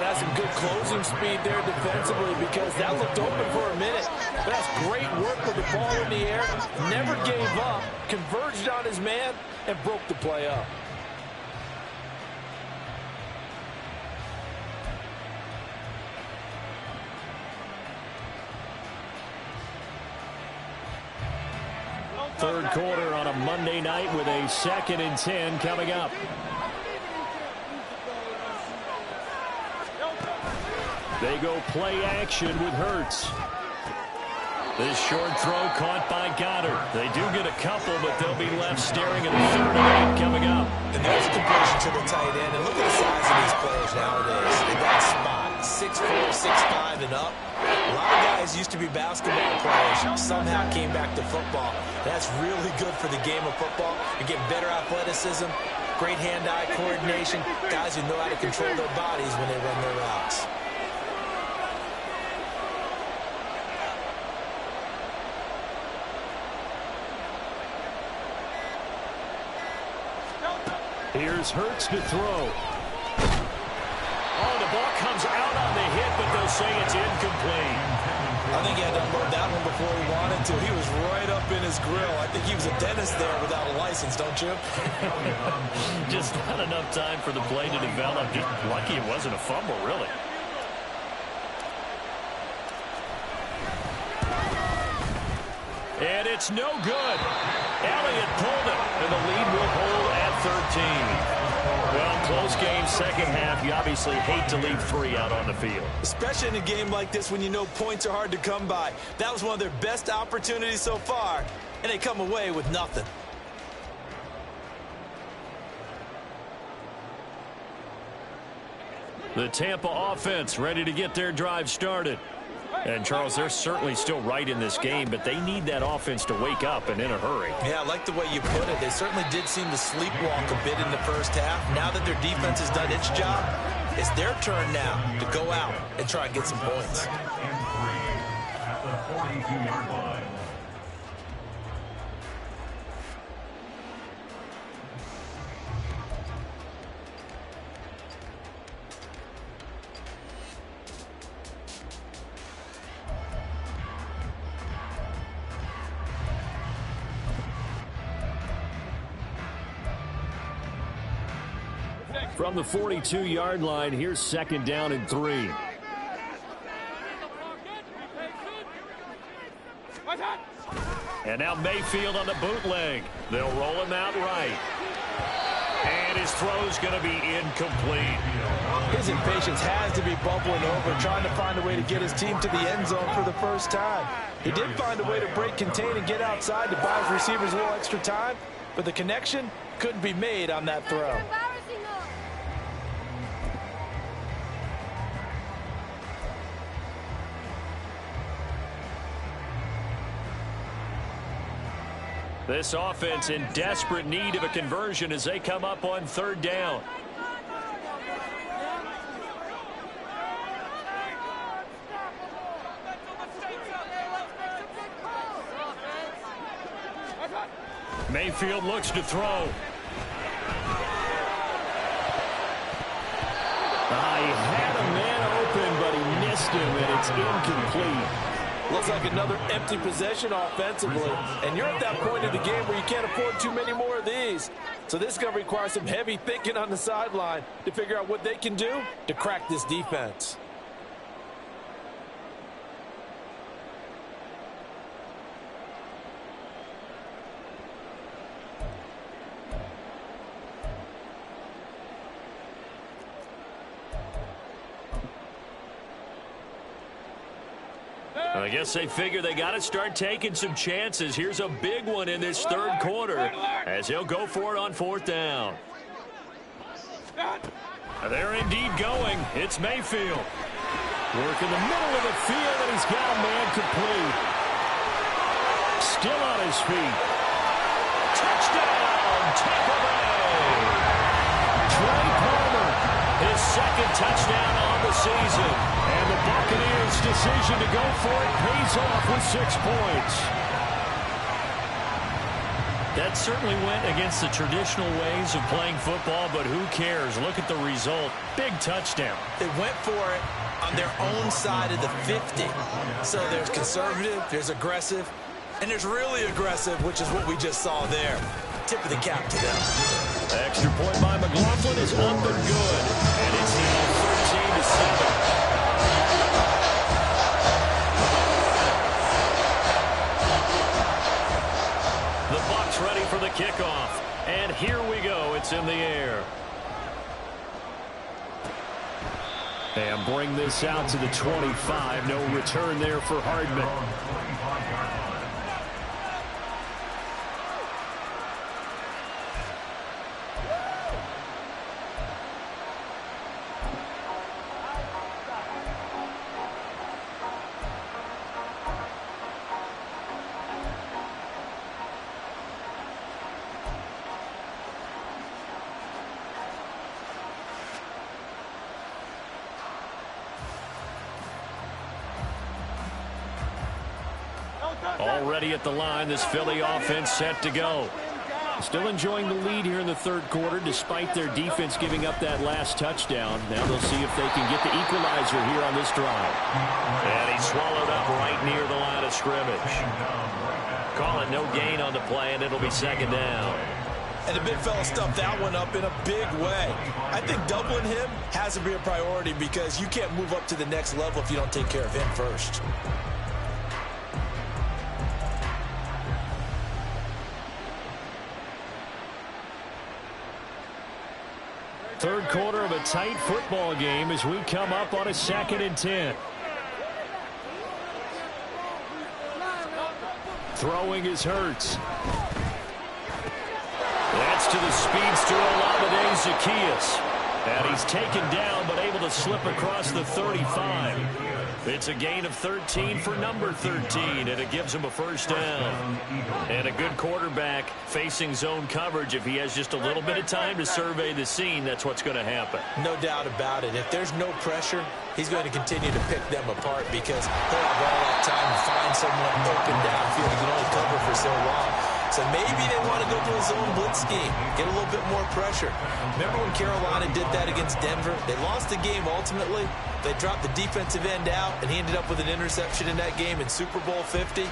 That's some good closing speed there defensively because that looked open for a minute. That's great work with the ball in the air. Never gave up, converged on his man, and broke the play up. Third quarter on a Monday night with a 2nd and 10 coming up. They go play action with Hurts. This short throw caught by Goddard. They do get a couple, but they'll be left staring at a 3rd and 8 coming up. And there's a completion to the tight end. And look at the size of these players nowadays. They got a spot. 6'4", 6'5", and up. A lot of guys used to be basketball players. Somehow came back to football. That's really good for the game of football. You get better athleticism, great hand-eye coordination, guys who know how to control their bodies when they run their routes. Here's Hurts to throw. Oh, the ball comes out on the hit, but they'll say it's incomplete. I think he had to unload that one before he wanted to. He was right up in his grill. I think he was a dentist there without a license, don't you? Just not enough time for the play to develop. Just lucky it wasn't a fumble, really. And it's no good. Elliott pulled it, and the lead will hold at 13. Well, close game, second half. You obviously hate to leave 3 out on the field. Especially in a game like this when you know points are hard to come by. That was one of their best opportunities so far, and they come away with nothing. The Tampa offense ready to get their drive started. And, Charles, they're certainly still right in this game, but they need that offense to wake up and in a hurry. Yeah, I like the way you put it. They certainly did seem to sleepwalk a bit in the first half. Now that their defense has done its job, it's their turn now to go out and try and get some points. At the 42-yard line. From the 42-yard line, here's 2nd down and 3. And now Mayfield on the bootleg. They'll roll him out right. And his throw's going to be incomplete. His impatience has to be bubbling over, trying to find a way to get his team to the end zone for the first time. He did find a way to break, contain, and get outside to buy his receivers a little extra time, but the connection couldn't be made on that throw. This offense in desperate need of a conversion as they come up on 3rd down. Mayfield looks to throw. He had a man open, but he missed him, and it's incomplete. Looks like another empty possession offensively. And you're at that point in the game where you can't afford too many more of these. So this is going to require some heavy thinking on the sideline to figure out what they can do to crack this defense. I guess they figure they got to start taking some chances. Here's a big one in this 3rd quarter as he'll go for it on 4th down. They're indeed going. It's Mayfield. Work in the middle of the field, and he's got a man complete. Still on his feet. Touchdown, Tampa Bay. Trey Palmer, his 2nd touchdown on the season. And the Buccaneers' decision to go for it pays off with 6 points. That certainly went against the traditional ways of playing football, but who cares? Look at the result. Big touchdown. They went for it on their own side of the 50. So there's conservative, there's aggressive, and there's really aggressive, which is what we just saw there. Tip of the cap to them. The extra point by McLaughlin is up and good. And it's now 13-7. The Bucs ready for the kickoff. And here we go. It's in the air. And bring this out to the 25. No return there for Hardman. Already at the line, this Philly offense set to go. Still enjoying the lead here in the 3rd quarter, despite their defense giving up that last touchdown. Now they'll see if they can get the equalizer here on this drive. And he swallowed up right near the line of scrimmage. Call it no gain on the play, and it'll be 2nd down. And the big fella stuffed that one up in a big way. I think doubling him has to be a priority because you can't move up to the next level if you don't take care of him first. Third quarter of a tight football game as we come up on a 2nd and 10. Throwing is Hurts. That's to the speedster Olamide Zaccheaus. And he's taken down but able to slip across the 35. It's a gain of 13 for number 13, and it gives him a 1st down. And a good quarterback facing zone coverage. If he has just a little bit of time to survey the scene, that's what's going to happen. No doubt about it. If there's no pressure, he's going to continue to pick them apart because he'll have all that time to find someone open downfield. He can only cover for so long. So maybe they want to go to a zone blitz scheme, get a little bit more pressure. Remember when Carolina did that against Denver? They lost the game ultimately. They dropped the defensive end out, and he ended up with an interception in that game in Super Bowl 50.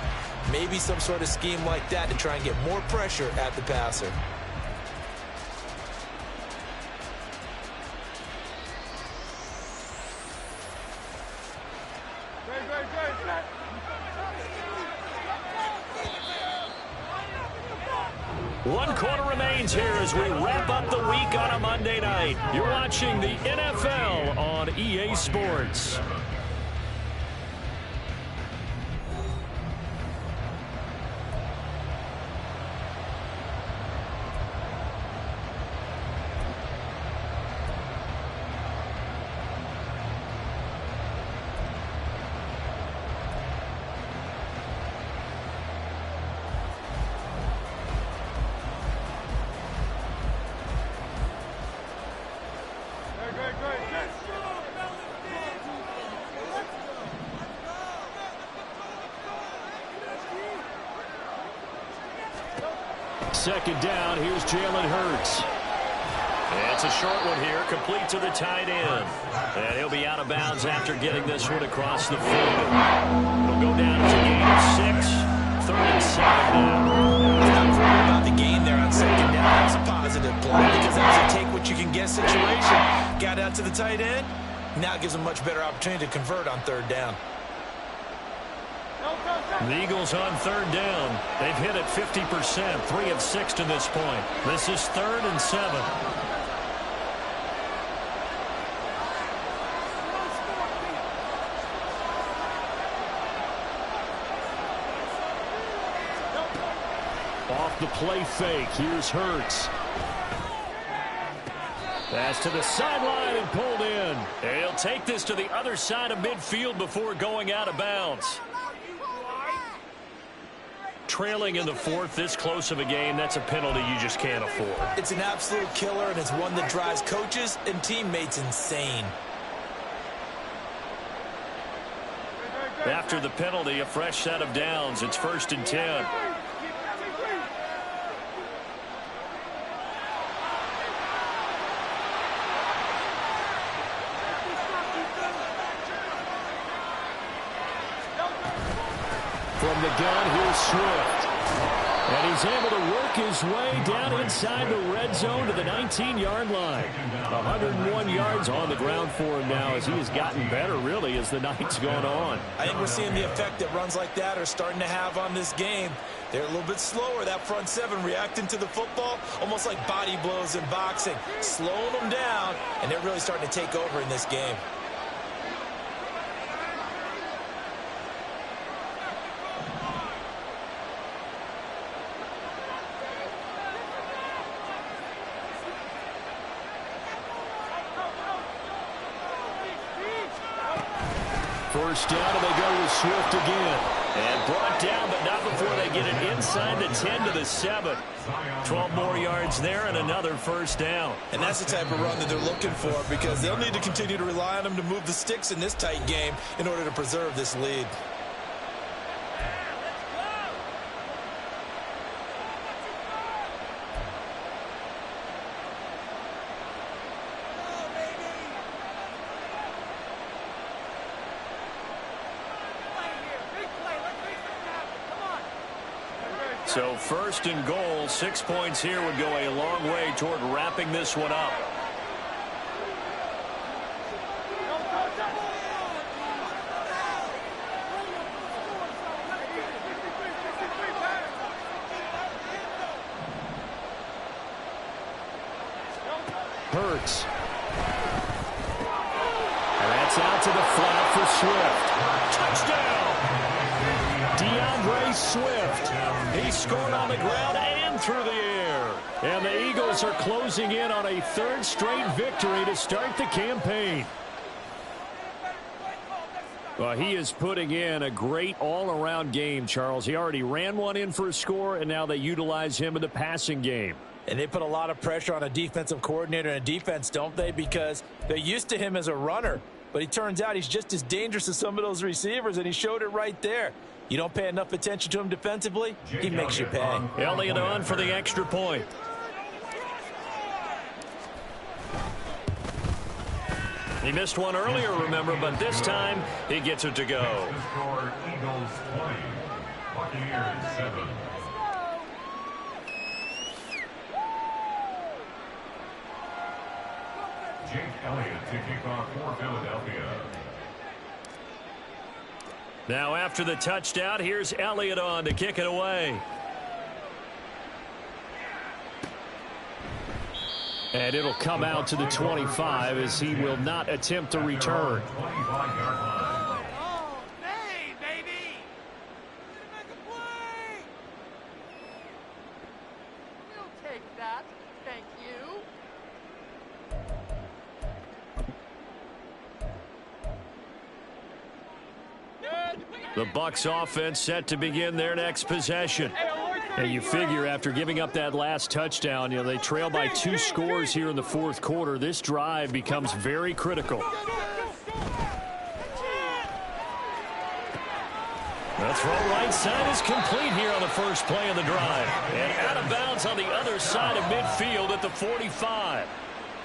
Maybe some sort of scheme like that to try and get more pressure at the passer. One quarter remains here as we wrap up the week on a Monday night. You're watching the NFL on EA Sports. second down. Here's Jalen Hurts. It's a short one here, complete to the tight end. And he'll be out of bounds after getting this one across the field. It'll go down as a gain of 6, 3rd and 7 now. Not worried about the gain there on second down. That's a positive play because that's a take-what-you-can-get situation. Got out to the tight end. Now gives them much better opportunity to convert on 3rd down. The Eagles on 3rd down. They've hit it 50%, 3 of 6 to this point. This is 3rd and 7. Off the play fake, here's Hurts. Pass to the sideline and pulled in. And he'll take this to the other side of midfield before going out of bounds. Trailing in the 4th, this close of a game, that's a penalty you just can't afford. It's an absolute killer, and it's one that drives coaches and teammates insane. After the penalty, a fresh set of downs. It's 1st and 10. From the gun, here's Swift. And he's able to work his way down inside the red zone to the 19-yard line. 101 yards on the ground for him now as he has gotten better, really, as the night's gone on. I think we're seeing the effect that runs like that are starting to have on this game. They're a little bit slower, that front 7, reacting to the football, almost like body blows in boxing, slowing them down, and they're really starting to take over in this game. First down, and they go with Swift again. And brought down, but not before they get it inside the 10 to the 7. 12 more yards there and another first down. And that's the type of run that they're looking for because they'll need to continue to rely on them to move the sticks in this tight game in order to preserve this lead. So 1st and goal, 6 points here would go a long way toward wrapping this one up. Hurts. And that's out to the flat for Swift. Touchdown! DeAndre Swift. He scored on the ground and through the air. And the Eagles are closing in on a 3rd straight victory to start the campaign. Well, he is putting in a great all-around game, Charles. He already ran one in for a score, and now they utilize him in the passing game. And they put a lot of pressure on a defensive coordinator and defense, don't they? Because they're used to him as a runner. But he turns out he's just as dangerous as some of those receivers, and he showed it right there. You don't pay enough attention to him defensively, he makes you pay. Elliott on for the extra point. He missed one earlier, remember, but this time he gets it to go. Score Eagles 20, Buccaneers 7. Jake Elliott to kick off for Philadelphia. Now after the touchdown, here's Elliott on to kick it away. And it'll come out to the 25 as he will not attempt to return. 25-yard line. Oh, hey, baby! Make a play! We'll take that. Thank you. The Bucs offense set to begin their next possession. And you figure after giving up that last touchdown, they trail by 2 scores here in the 4th quarter. This drive becomes very critical. The throw right side is complete here on the first play of the drive. And out of bounds on the other side of midfield at the 45.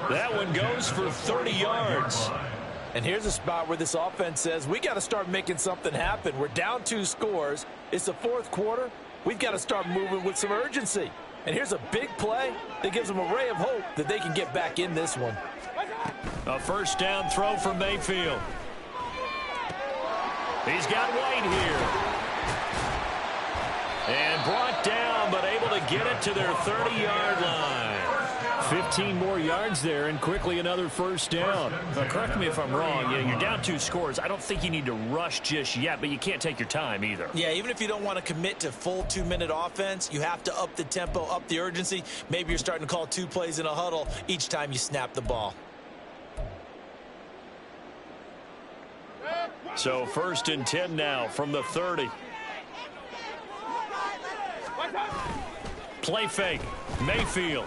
That one goes for 30 yards. And here's a spot where this offense says, we got to start making something happen. We're down 2 scores. It's the 4th quarter. We've got to start moving with some urgency. And here's a big play that gives them a ray of hope that they can get back in this one. A first down throw for Mayfield. He's got White here. And brought down, but able to get it to their 30-yard line. 15 more yards there, and quickly another first down. Now, correct me if I'm wrong. Yeah, you're down 2 scores. I don't think you need to rush just yet, but you can't take your time either. Yeah, even if you don't want to commit to full 2-minute offense, you have to up the tempo, up the urgency. Maybe you're starting to call 2 plays in a huddle each time you snap the ball. So first and 10 now from the 30. Play fake. Mayfield.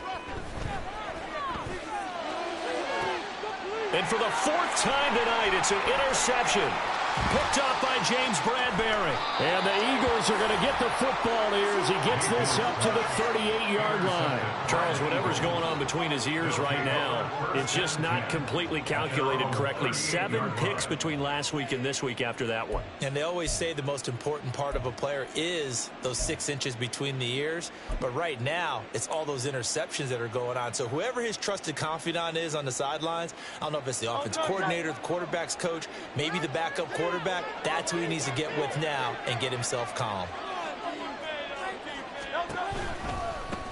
And for the 4th time tonight, it's an interception. Picked up by James Bradbury. And the Eagles are going to get the football here as he gets this up to the 38-yard line. Charles, whatever's going on between his ears right now, it's just not completely calculated correctly. 7 picks between last week and this week after that one. And they always say the most important part of a player is those 6 inches between the ears. But right now, it's all those interceptions that are going on. So whoever his trusted confidant is on the sidelines, I don't know if it's the offense coordinator, the quarterback's coach, maybe the backup quarterback, that's who he needs to get with now and get himself calm.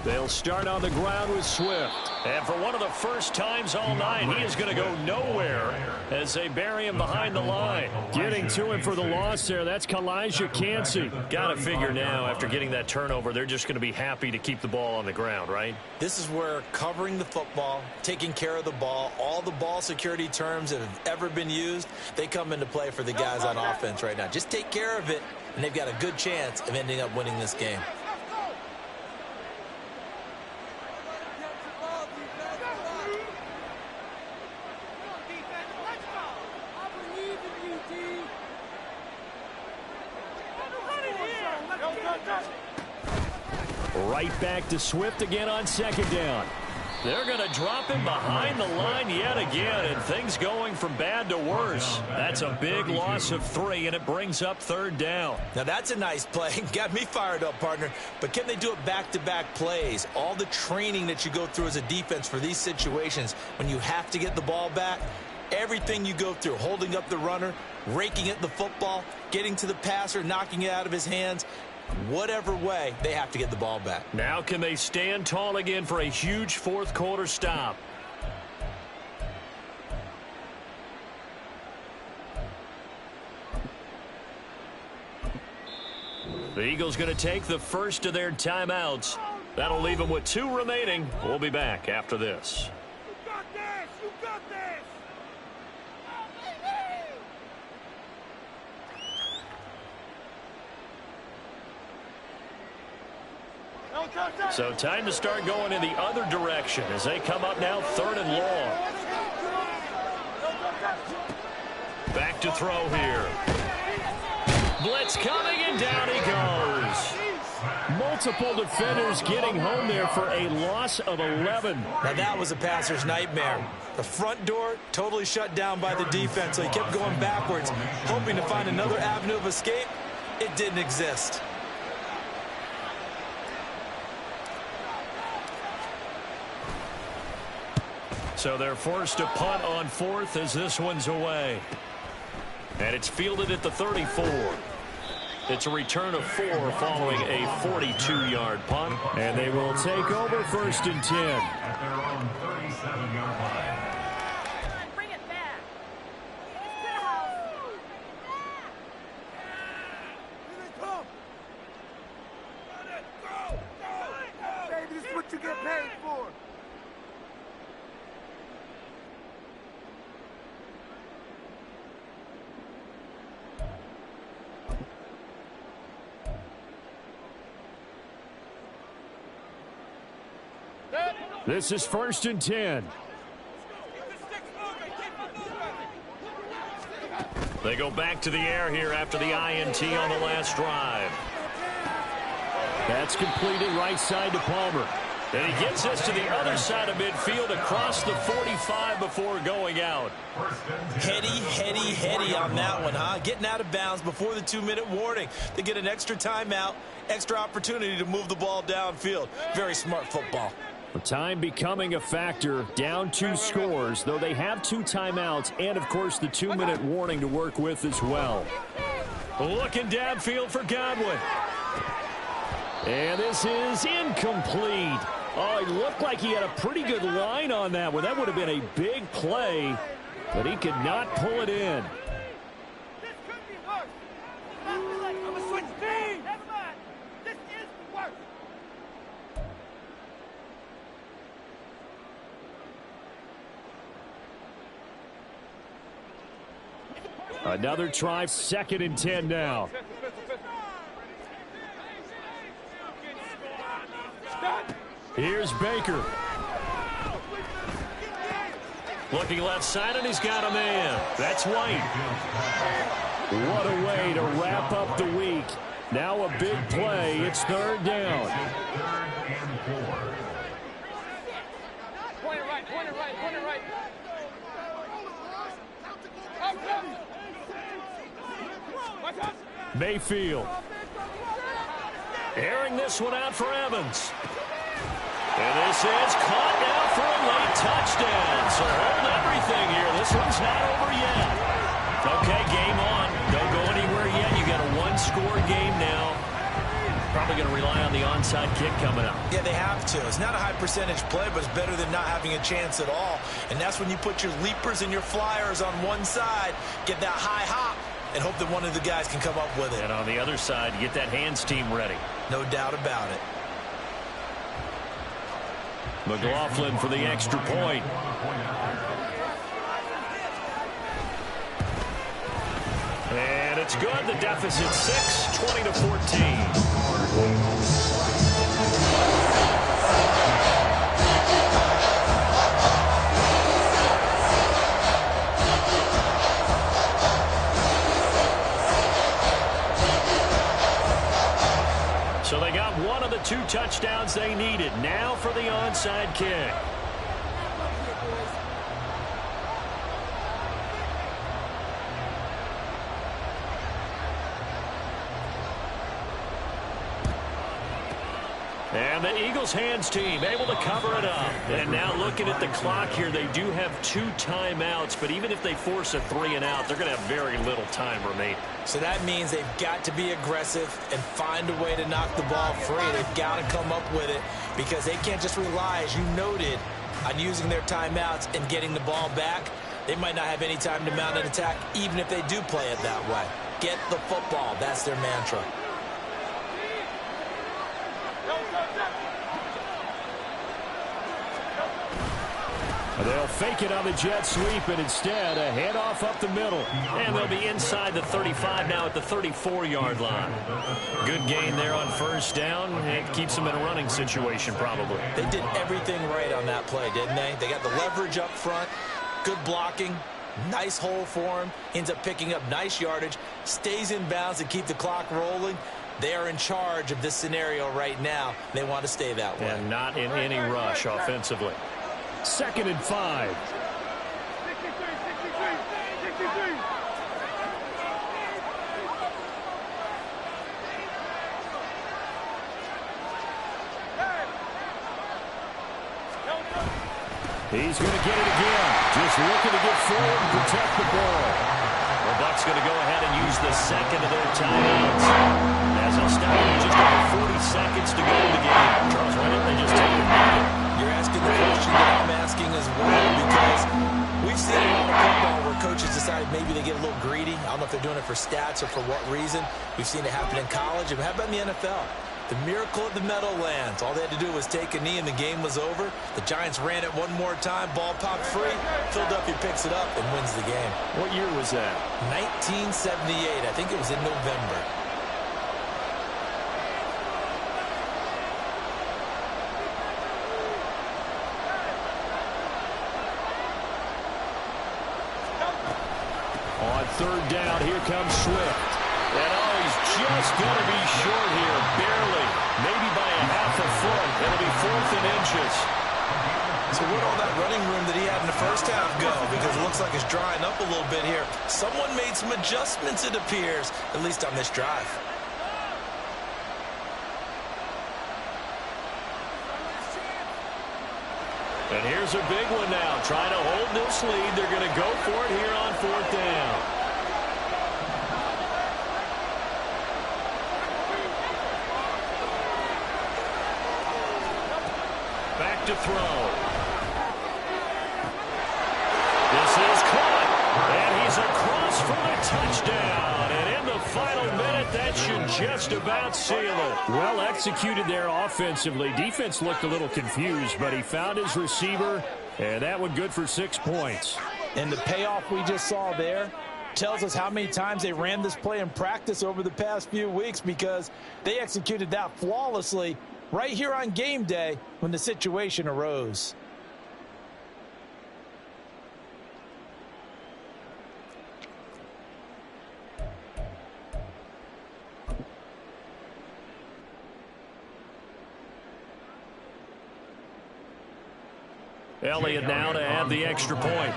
They'll start on the ground with Swift. And for one of the first times all night, he is going to go nowhere as they bury him behind the line. Getting to him for the loss there, that's Kalijah Cansey. Got to figure now, after getting that turnover, they're just going to be happy to keep the ball on the ground, right? This is where covering the football, taking care of the ball, all the ball security terms that have ever been used, they come into play for the guys on offense right now. Just take care of it, and they've got a good chance of ending up winning this game. Right back to Swift again on 2nd down. They're going to drop him behind the line yet again, and things going from bad to worse. That's a big loss of 3, and it brings up 3rd down. Now, that's a nice play. Got me fired up, partner. But can they do it back-to-back plays? All the training that you go through as a defense for these situations, when you have to get the ball back, everything you go through, holding up the runner, raking at the football, getting to the passer, knocking it out of his hands, whatever way, they have to get the ball back. Now can they stand tall again for a huge 4th quarter stop? The Eagles going to take the first of their timeouts. That'll leave them with 2 remaining. We'll be back after this. You got this! You got this! So time to start going in the other direction as they come up now 3rd and long. Back to throw here. Blitz coming, and down he goes. Multiple defenders getting home there for a loss of 11. Now that was a passer's nightmare. The front door totally shut down by the defense, so he kept going backwards, hoping to find another avenue of escape. It didn't exist. So they're forced to punt on 4th as this one's away. And it's fielded at the 34. It's a return of 4 following a 42-yard punt. And they will take over 1st and 10. At their own 37-yard line. Bring it back. Here they come! Go! Go! Baby, this is what you get paid for! This is 1st and 10. They go back to the air here after the INT on the last drive. That's completed right side to Palmer. And he gets us to the other side of midfield across the 45 before going out. Heady on that one, huh? Getting out of bounds before the 2-minute warning. They get an extra timeout, extra opportunity to move the ball downfield. Very smart football. The time becoming a factor, down 2 scores, though they have 2 timeouts and, of course, the 2-minute warning to work with as well. Looking downfield for Godwin. And this is incomplete. Oh, it looked like he had a pretty good line on that one. That would have been a big play, but he could not pull it in. This could be worse. I'm going to switch teams. Never mind. This is the worst. Another try, 2nd and 10 now. Here's Baker. Looking left side, and he's got a man. That's White. What a way to wrap up the week. Now a big play. It's 3rd down. Point it right, point it right, point it right. Mayfield. Airing this one out for Evans. And this is caught now for a late touchdown. So hold everything here. This one's not over yet. Okay, game on. Don't go anywhere yet. You got a 1-score game now. Probably going to rely on the onside kick coming up. Yeah, they have to. It's not a high percentage play, but it's better than not having a chance at all. And that's when you put your leapers and your flyers on one side, get that high hop, and hope that one of the guys can come up with it. And on the other side, get that hands team ready. No doubt about it. McLaughlin for the extra point. And it's good. The deficit 6, 20-14. So they got one of the 2 touchdowns they needed. Now for the onside kick. And the Eagles hands team able to cover it up. And now looking at the clock here, they do have 2 timeouts, but even if they force a 3 and out, they're going to have very little time remaining. So that means they've got to be aggressive and find a way to knock the ball free. They've got to come up with it because they can't just rely, as you noted, on using their timeouts and getting the ball back. They might not have any time to mount an attack, even if they do play it that way. Get the football. That's their mantra. They'll fake it on the jet sweep, and instead a handoff up the middle. And they'll be inside the 35 now at the 34-yard line. Good gain there on 1st down. It keeps them in a running situation probably. They did everything right on that play, didn't they? They got the leverage up front, good blocking, nice hole for him, ends up picking up nice yardage, stays in bounds to keep the clock rolling. They are in charge of this scenario right now. They want to stay that way. And not in any rush offensively. 2nd and 5. 63, 63. He's going to get it again. Just looking to get forward and protect the ball. The Bucs going to go ahead and use the 2nd of their timeouts. As they'll stop with just over 40 seconds to go in the game. Charles, why didn't they just take it back? You're asking the question that I'm asking as well, because we've seen a lot of football where coaches decide maybe they get a little greedy. I don't know if they're doing it for stats or for what reason. We've seen it happen in college. And how about in the NFL? The miracle of the Meadowlands. All they had to do was take a knee and the game was over. The Giants ran it one more time. Ball popped free. Philadelphia picks it up and wins the game. What year was that? 1978. I think it was in November. third down. Here comes Swift. And he's just going to be short here, barely, maybe by a half a foot. It'll be 4th and inches. So where'd all that running room that he had in the first half go? Because it looks like it's drying up a little bit here. Someone made some adjustments, it appears, at least on this drive. And here's a big one now. Trying to hold this lead. They're going to go for it here on 4th down. Back to throw. This is caught. And he's across for the touchdown. And in the final minute, that should just about seal it. Well executed there offensively. Defense looked a little confused, but he found his receiver, and that one good for 6 points. And the payoff we just saw there tells us how many times they ran this play in practice over the past few weeks, because they executed that flawlessly right here on game day when the situation arose. Elliott now to add the extra point.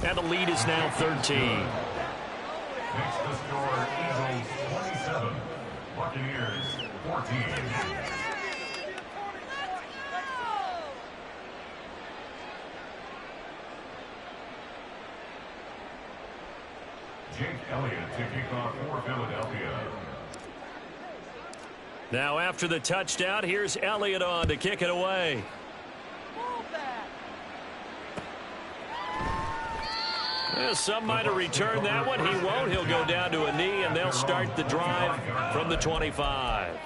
And the lead is now 13. Makes the score Eagles 27, Buccaneers 14. Jake Elliott to kick off for Philadelphia. Now after the touchdown, here's Elliott on to kick it away. Well, some might have returned that one. He won't. He'll go down to a knee, and they'll start the drive from the 25.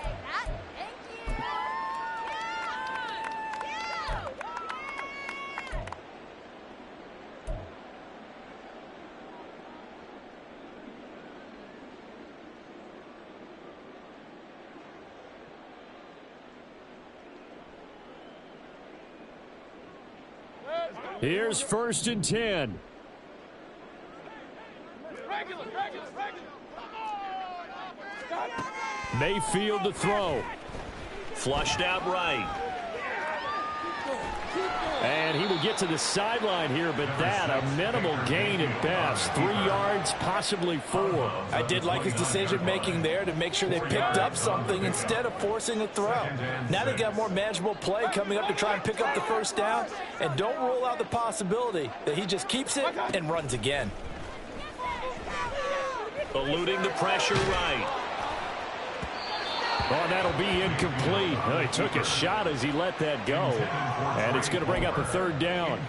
Here's 1st and 10. Mayfield to throw. Flushed out right. And he will get to the sideline here, but that a minimal gain at best. 3 yards, possibly 4. I did like his decision-making there to make sure they picked up something instead of forcing a throw. Now they got more manageable play coming up to try and pick up the 1st down, and don't rule out the possibility that he just keeps it and runs again. Eluding the pressure right. Oh, that'll be incomplete. Well, he took a shot as he let that go. And it's going to bring up a 3rd down.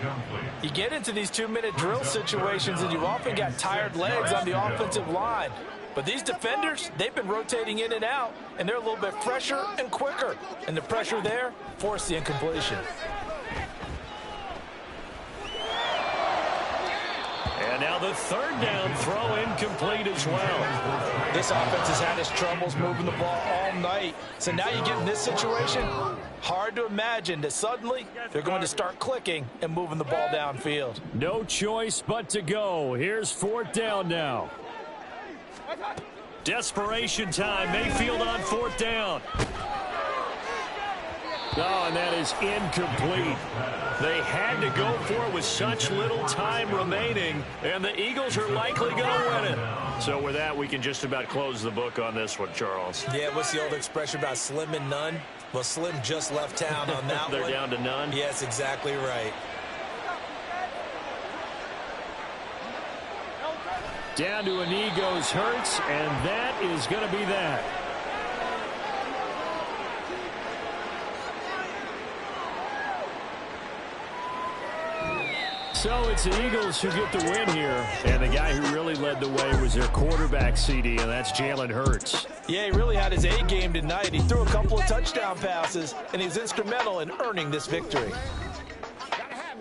You get into these 2-minute drill situations, and you've often got tired legs on the offensive line. But these defenders, they've been rotating in and out, and they're a little bit fresher and quicker. And the pressure there forced the incompletion. And now the 3rd down throw incomplete as well. This offense has had its troubles moving the ball all night. So now you get in this situation, hard to imagine that suddenly they're going to start clicking and moving the ball downfield. No choice but to go. Here's 4th down now. Desperation time. Mayfield on 4th down. Oh, and that is incomplete. They had to go for it with such little time remaining, and the Eagles are likely going to win it. So with that, we can just about close the book on this one, Charles. Yeah, what's the old expression about slim and none? Well, Slim just left town on that They're one. down to none? Yes, exactly right. Down to a knee goes Hurts, and that is going to be that. So it's the Eagles who get the win here, and the guy who really led the way was their quarterback, CD, and that's Jalen Hurts. Yeah, he really had his A game tonight. He threw a couple of touchdown passes, and he's instrumental in earning this victory. Gotta have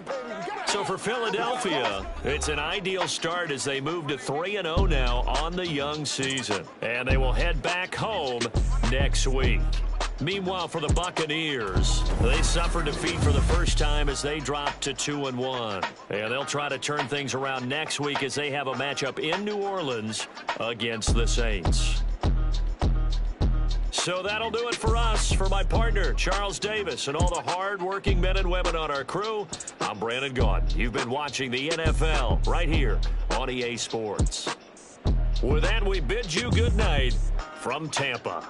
So for Philadelphia, it's an ideal start as they move to 3-0 now on the young season. And they will head back home next week. Meanwhile, for the Buccaneers, they suffered defeat for the first time as they dropped to 2-1. And they'll try to turn things around next week as they have a matchup in New Orleans against the Saints. So that'll do it for us. For my partner, Charles Davis, and all the hard-working men and women on our crew, I'm Brandon Gaudin. You've been watching the NFL right here on EA Sports. With that, we bid you good night from Tampa.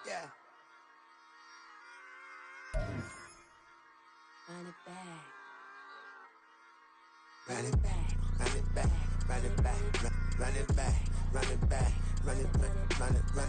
Yeah. Run it back. Run it back, run it back, run it back, run it back, run it back, run it, run it, run it.